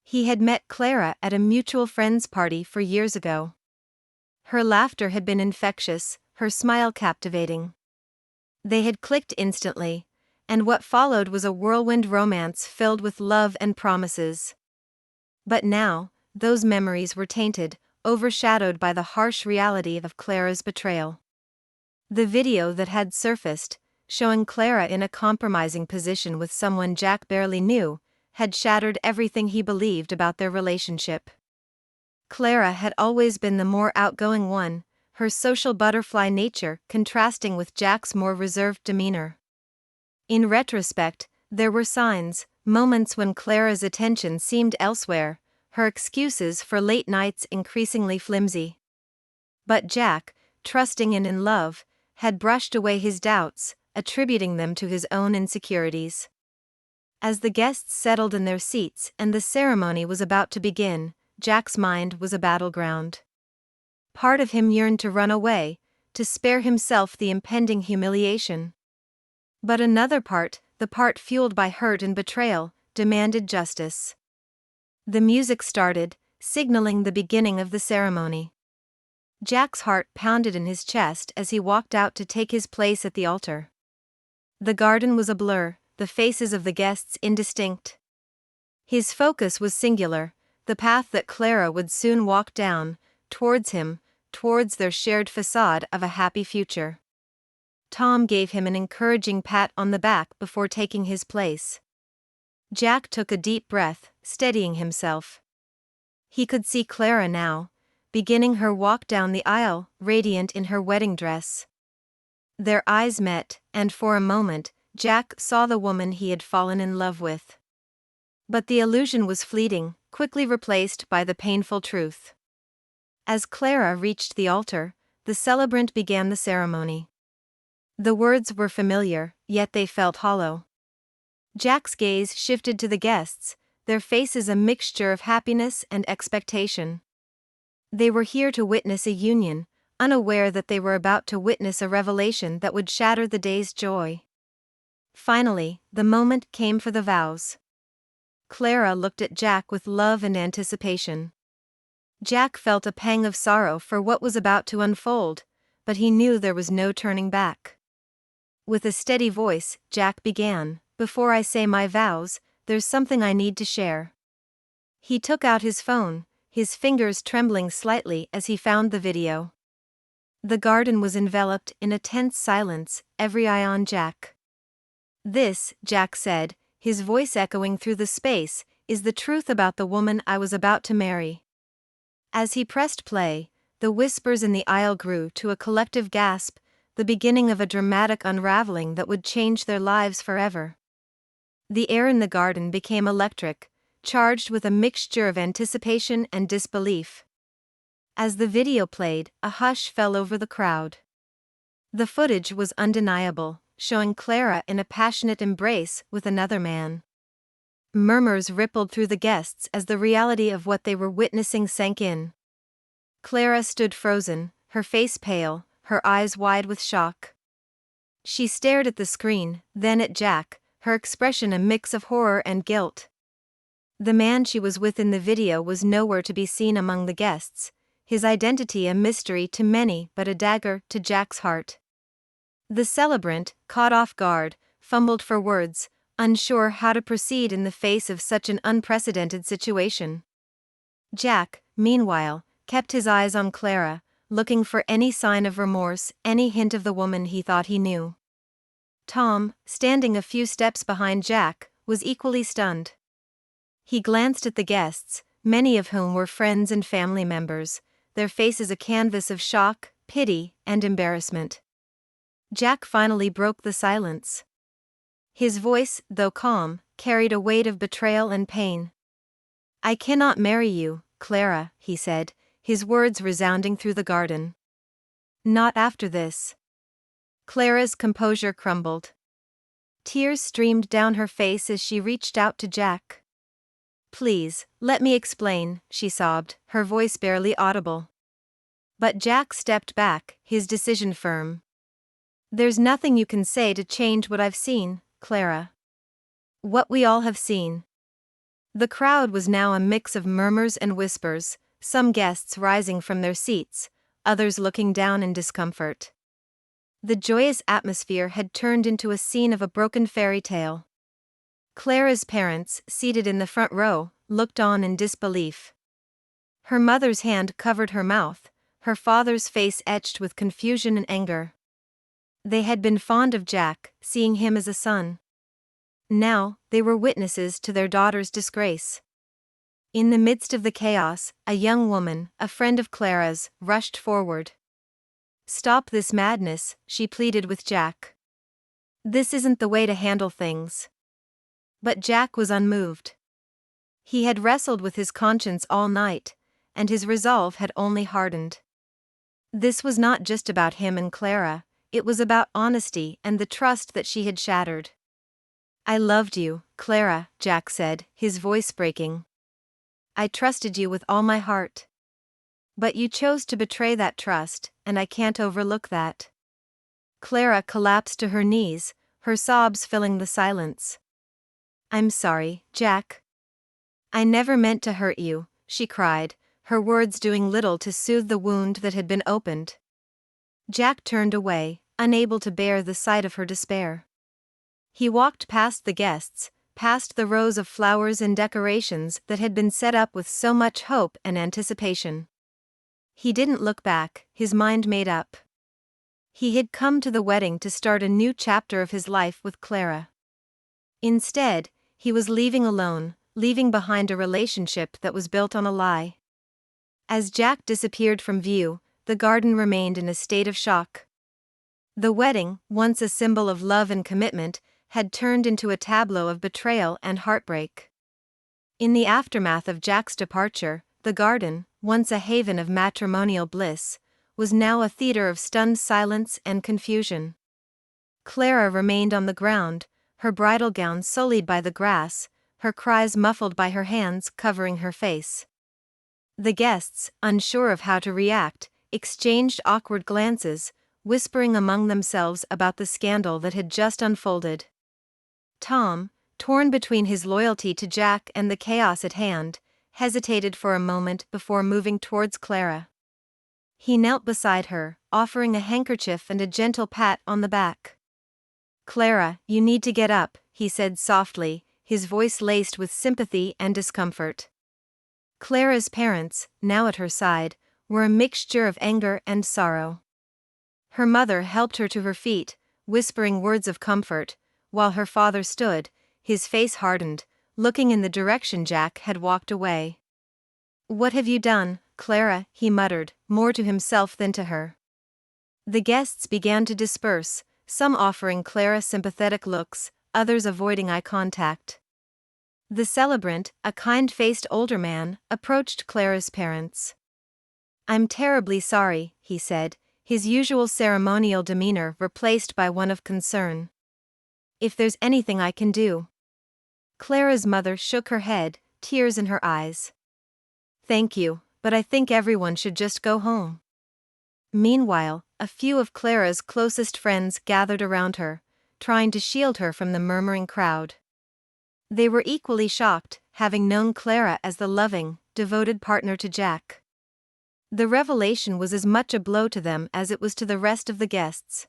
He had met Clara at a mutual friend's party for years ago. Her laughter had been infectious, her smile captivating. They had clicked instantly, and what followed was a whirlwind romance filled with love and promises. But now, those memories were tainted, overshadowed by the harsh reality of Clara's betrayal. The video that had surfaced, showing Clara in a compromising position with someone Jack barely knew, had shattered everything he believed about their relationship. Clara had always been the more outgoing one, her social butterfly nature contrasting with Jack's more reserved demeanor. In retrospect, there were signs, moments when Clara's attention seemed elsewhere, her excuses for late nights increasingly flimsy. But Jack, trusting and in love, had brushed away his doubts, attributing them to his own insecurities. As the guests settled in their seats and the ceremony was about to begin, Jack's mind was a battleground. Part of him yearned to run away, to spare himself the impending humiliation. But another part, the part fueled by hurt and betrayal, demanded justice. The music started, signaling the beginning of the ceremony. Jack's heart pounded in his chest as he walked out to take his place at the altar. The garden was a blur, the faces of the guests indistinct. His focus was singular, the path that Clara would soon walk down, towards him, towards their shared facade of a happy future. Tom gave him an encouraging pat on the back before taking his place. Jack took a deep breath, steadying himself. He could see Clara now, beginning her walk down the aisle, radiant in her wedding dress. Their eyes met, and for a moment, Jack saw the woman he had fallen in love with. But the illusion was fleeting, quickly replaced by the painful truth. As Clara reached the altar, the celebrant began the ceremony. The words were familiar, yet they felt hollow. Jack's gaze shifted to the guests, their faces a mixture of happiness and expectation. They were here to witness a union, unaware that they were about to witness a revelation that would shatter the day's joy. Finally, the moment came for the vows. Clara looked at Jack with love and anticipation. Jack felt a pang of sorrow for what was about to unfold, but he knew there was no turning back. With a steady voice, Jack began, "Before I say my vows, there's something I need to share." He took out his phone, his fingers trembling slightly as he found the video. The garden was enveloped in a tense silence, every eye on Jack. "This," Jack said, his voice echoing through the space, "is the truth about the woman I was about to marry." As he pressed play, the whispers in the aisle grew to a collective gasp, the beginning of a dramatic unraveling that would change their lives forever. The air in the garden became electric, charged with a mixture of anticipation and disbelief. As the video played, a hush fell over the crowd. The footage was undeniable, showing Clara in a passionate embrace with another man. Murmurs rippled through the guests as the reality of what they were witnessing sank in. Clara stood frozen, her face pale, her eyes wide with shock. She stared at the screen, then at Jack, her expression a mix of horror and guilt. The man she was with in the video was nowhere to be seen among the guests, his identity a mystery to many but a dagger to Jack's heart. The celebrant, caught off guard, fumbled for words, unsure how to proceed in the face of such an unprecedented situation. Jack, meanwhile, kept his eyes on Clara, looking for any sign of remorse, any hint of the woman he thought he knew. Tom, standing a few steps behind Jack, was equally stunned. He glanced at the guests, many of whom were friends and family members, their faces a canvas of shock, pity, and embarrassment. Jack finally broke the silence. His voice, though calm, carried a weight of betrayal and pain. "I cannot marry you, Clara," he said, his words resounding through the garden. "Not after this." Clara's composure crumbled. Tears streamed down her face as she reached out to Jack. "Please, let me explain," she sobbed, her voice barely audible. But Jack stepped back, his decision firm. "There's nothing you can say to change what I've seen, Clara. What we all have seen." The crowd was now a mix of murmurs and whispers, some guests rising from their seats, others looking down in discomfort. The joyous atmosphere had turned into a scene of a broken fairy tale. Clara's parents, seated in the front row, looked on in disbelief. Her mother's hand covered her mouth, her father's face etched with confusion and anger. They had been fond of Jack, seeing him as a son. Now, they were witnesses to their daughter's disgrace. In the midst of the chaos, a young woman, a friend of Clara's, rushed forward. "Stop this madness," she pleaded with Jack. "This isn't the way to handle things." But Jack was unmoved. He had wrestled with his conscience all night, and his resolve had only hardened. This was not just about him and Clara, it was about honesty and the trust that she had shattered. "I loved you, Clara," Jack said, his voice breaking. "I trusted you with all my heart. But you chose to betray that trust, and I can't overlook that." Clara collapsed to her knees, her sobs filling the silence. "I'm sorry, Jack. I never meant to hurt you," she cried, her words doing little to soothe the wound that had been opened. Jack turned away, unable to bear the sight of her despair. He walked past the guests, past the rows of flowers and decorations that had been set up with so much hope and anticipation. He didn't look back, his mind made up. He had come to the wedding to start a new chapter of his life with Clara. Instead, he was leaving alone, leaving behind a relationship that was built on a lie. As Jack disappeared from view, the garden remained in a state of shock. The wedding, once a symbol of love and commitment, had turned into a tableau of betrayal and heartbreak. In the aftermath of Jack's departure, the garden, once a haven of matrimonial bliss, was now a theater of stunned silence and confusion. Clara remained on the ground, her bridal gown sullied by the grass, her cries muffled by her hands covering her face. The guests, unsure of how to react, exchanged awkward glances, whispering among themselves about the scandal that had just unfolded. Tom, torn between his loyalty to Jack and the chaos at hand, hesitated for a moment before moving towards Clara. He knelt beside her, offering a handkerchief and a gentle pat on the back. "Clara, you need to get up," he said softly, his voice laced with sympathy and discomfort. Clara's parents, now at her side, were a mixture of anger and sorrow. Her mother helped her to her feet, whispering words of comfort, while her father stood, his face hardened, looking in the direction Jack had walked away. "What have you done, Clara?" he muttered, more to himself than to her. The guests began to disperse, some offering Clara sympathetic looks, others avoiding eye contact. The celebrant, a kind-faced older man, approached Clara's parents. "I'm terribly sorry," he said, his usual ceremonial demeanor replaced by one of concern. "If there's anything I can do." Clara's mother shook her head, tears in her eyes. "Thank you, but I think everyone should just go home." Meanwhile, a few of Clara's closest friends gathered around her, trying to shield her from the murmuring crowd. They were equally shocked, having known Clara as the loving, devoted partner to Jack. The revelation was as much a blow to them as it was to the rest of the guests.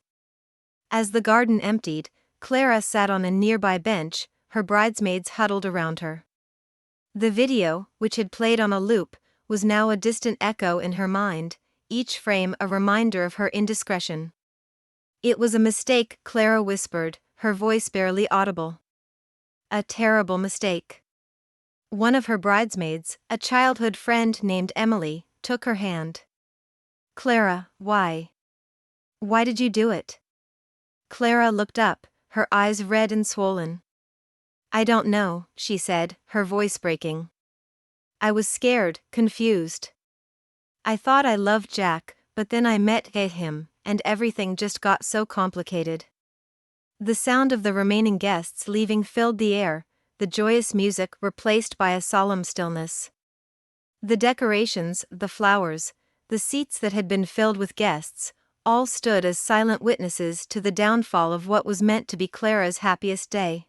As the garden emptied, Clara sat on a nearby bench, her bridesmaids huddled around her. The video, which had played on a loop, was now a distant echo in her mind, each frame a reminder of her indiscretion. "It was a mistake," Clara whispered, her voice barely audible. "A terrible mistake." One of her bridesmaids, a childhood friend named Emily, took her hand. "Clara, why? Why did you do it?" Clara looked up, her eyes red and swollen. "I don't know," she said, her voice breaking. "I was scared, confused. I thought I loved Jack, but then I met him, and everything just got so complicated." The sound of the remaining guests leaving filled the air, the joyous music replaced by a solemn stillness. The decorations, the flowers, the seats that had been filled with guests, all stood as silent witnesses to the downfall of what was meant to be Clara's happiest day.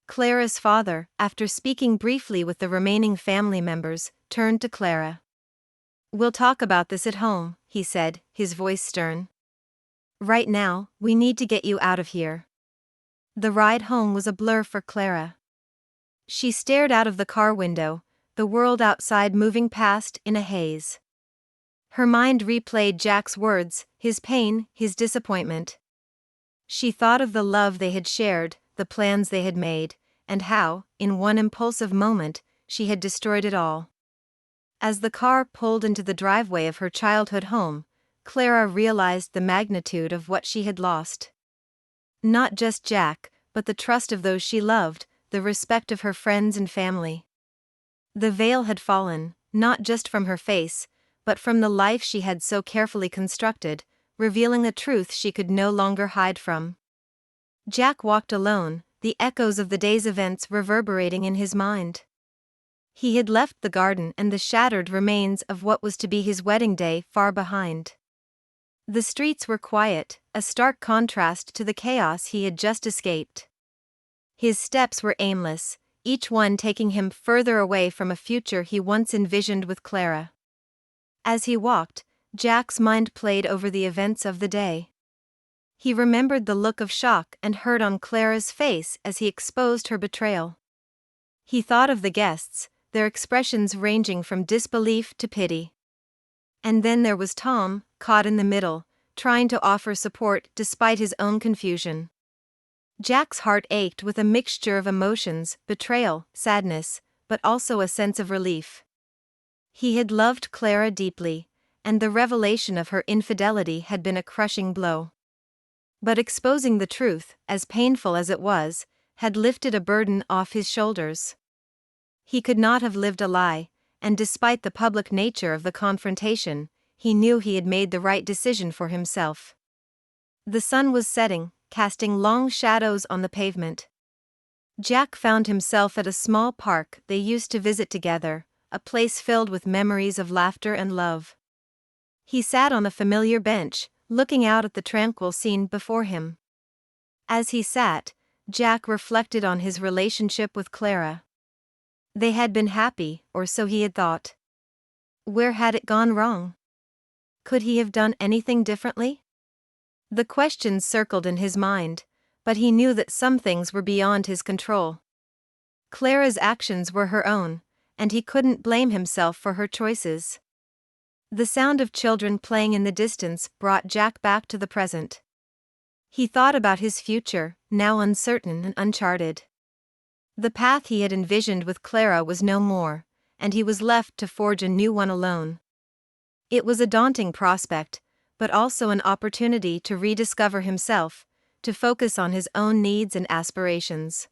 Clara's father, after speaking briefly with the remaining family members, turned to Clara. "We'll talk about this at home," he said, his voice stern. "Right now, we need to get you out of here." The ride home was a blur for Clara. She stared out of the car window, the world outside moving past in a haze. Her mind replayed Jack's words, his pain, his disappointment. She thought of the love they had shared, the plans they had made, and how, in one impulsive moment, she had destroyed it all. As the car pulled into the driveway of her childhood home, Clara realized the magnitude of what she had lost. Not just Jack, but the trust of those she loved, the respect of her friends and family. The veil had fallen, not just from her face, but from the life she had so carefully constructed, revealing a truth she could no longer hide from. Jack walked alone, the echoes of the day's events reverberating in his mind. He had left the garden and the shattered remains of what was to be his wedding day far behind. The streets were quiet, a stark contrast to the chaos he had just escaped. His steps were aimless, each one taking him further away from a future he once envisioned with Clara. As he walked, Jack's mind played over the events of the day. He remembered the look of shock and hurt on Clara's face as he exposed her betrayal. He thought of the guests, their expressions ranging from disbelief to pity. And then there was Tom, caught in the middle, trying to offer support despite his own confusion. Jack's heart ached with a mixture of emotions, betrayal, sadness, but also a sense of relief. He had loved Clara deeply, and the revelation of her infidelity had been a crushing blow. But exposing the truth, as painful as it was, had lifted a burden off his shoulders. He could not have lived a lie, and despite the public nature of the confrontation, he knew he had made the right decision for himself. The sun was setting, casting long shadows on the pavement. Jack found himself at a small park they used to visit together, a place filled with memories of laughter and love. He sat on a familiar bench, looking out at the tranquil scene before him. As he sat, Jack reflected on his relationship with Clara. They had been happy, or so he had thought. Where had it gone wrong? Could he have done anything differently? The questions circled in his mind, but he knew that some things were beyond his control. Clara's actions were her own, and he couldn't blame himself for her choices. The sound of children playing in the distance brought Jack back to the present. He thought about his future, now uncertain and uncharted. The path he had envisioned with Clara was no more, and he was left to forge a new one alone. It was a daunting prospect, but also an opportunity to rediscover himself, to focus on his own needs and aspirations.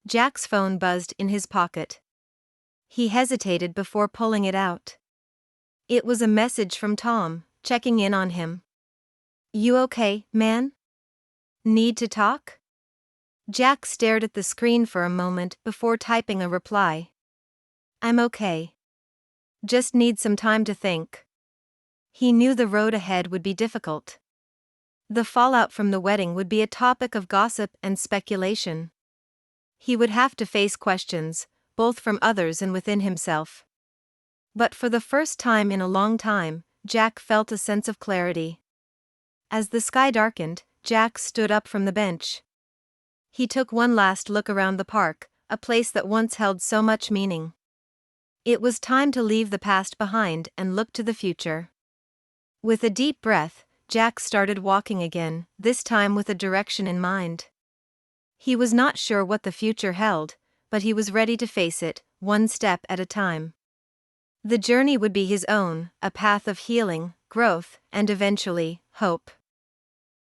Jack's phone buzzed in his pocket. He hesitated before pulling it out. It was a message from Tom, checking in on him. "You okay, man? Need to talk?" Jack stared at the screen for a moment before typing a reply. "I'm okay. Just need some time to think." He knew the road ahead would be difficult. The fallout from the wedding would be a topic of gossip and speculation. He would have to face questions, both from others and within himself. But for the first time in a long time, Jack felt a sense of clarity. As the sky darkened, Jack stood up from the bench. He took one last look around the park, a place that once held so much meaning. It was time to leave the past behind and look to the future. With a deep breath, Jack started walking again, this time with a direction in mind. He was not sure what the future held, but he was ready to face it, one step at a time. The journey would be his own, a path of healing, growth, and eventually, hope.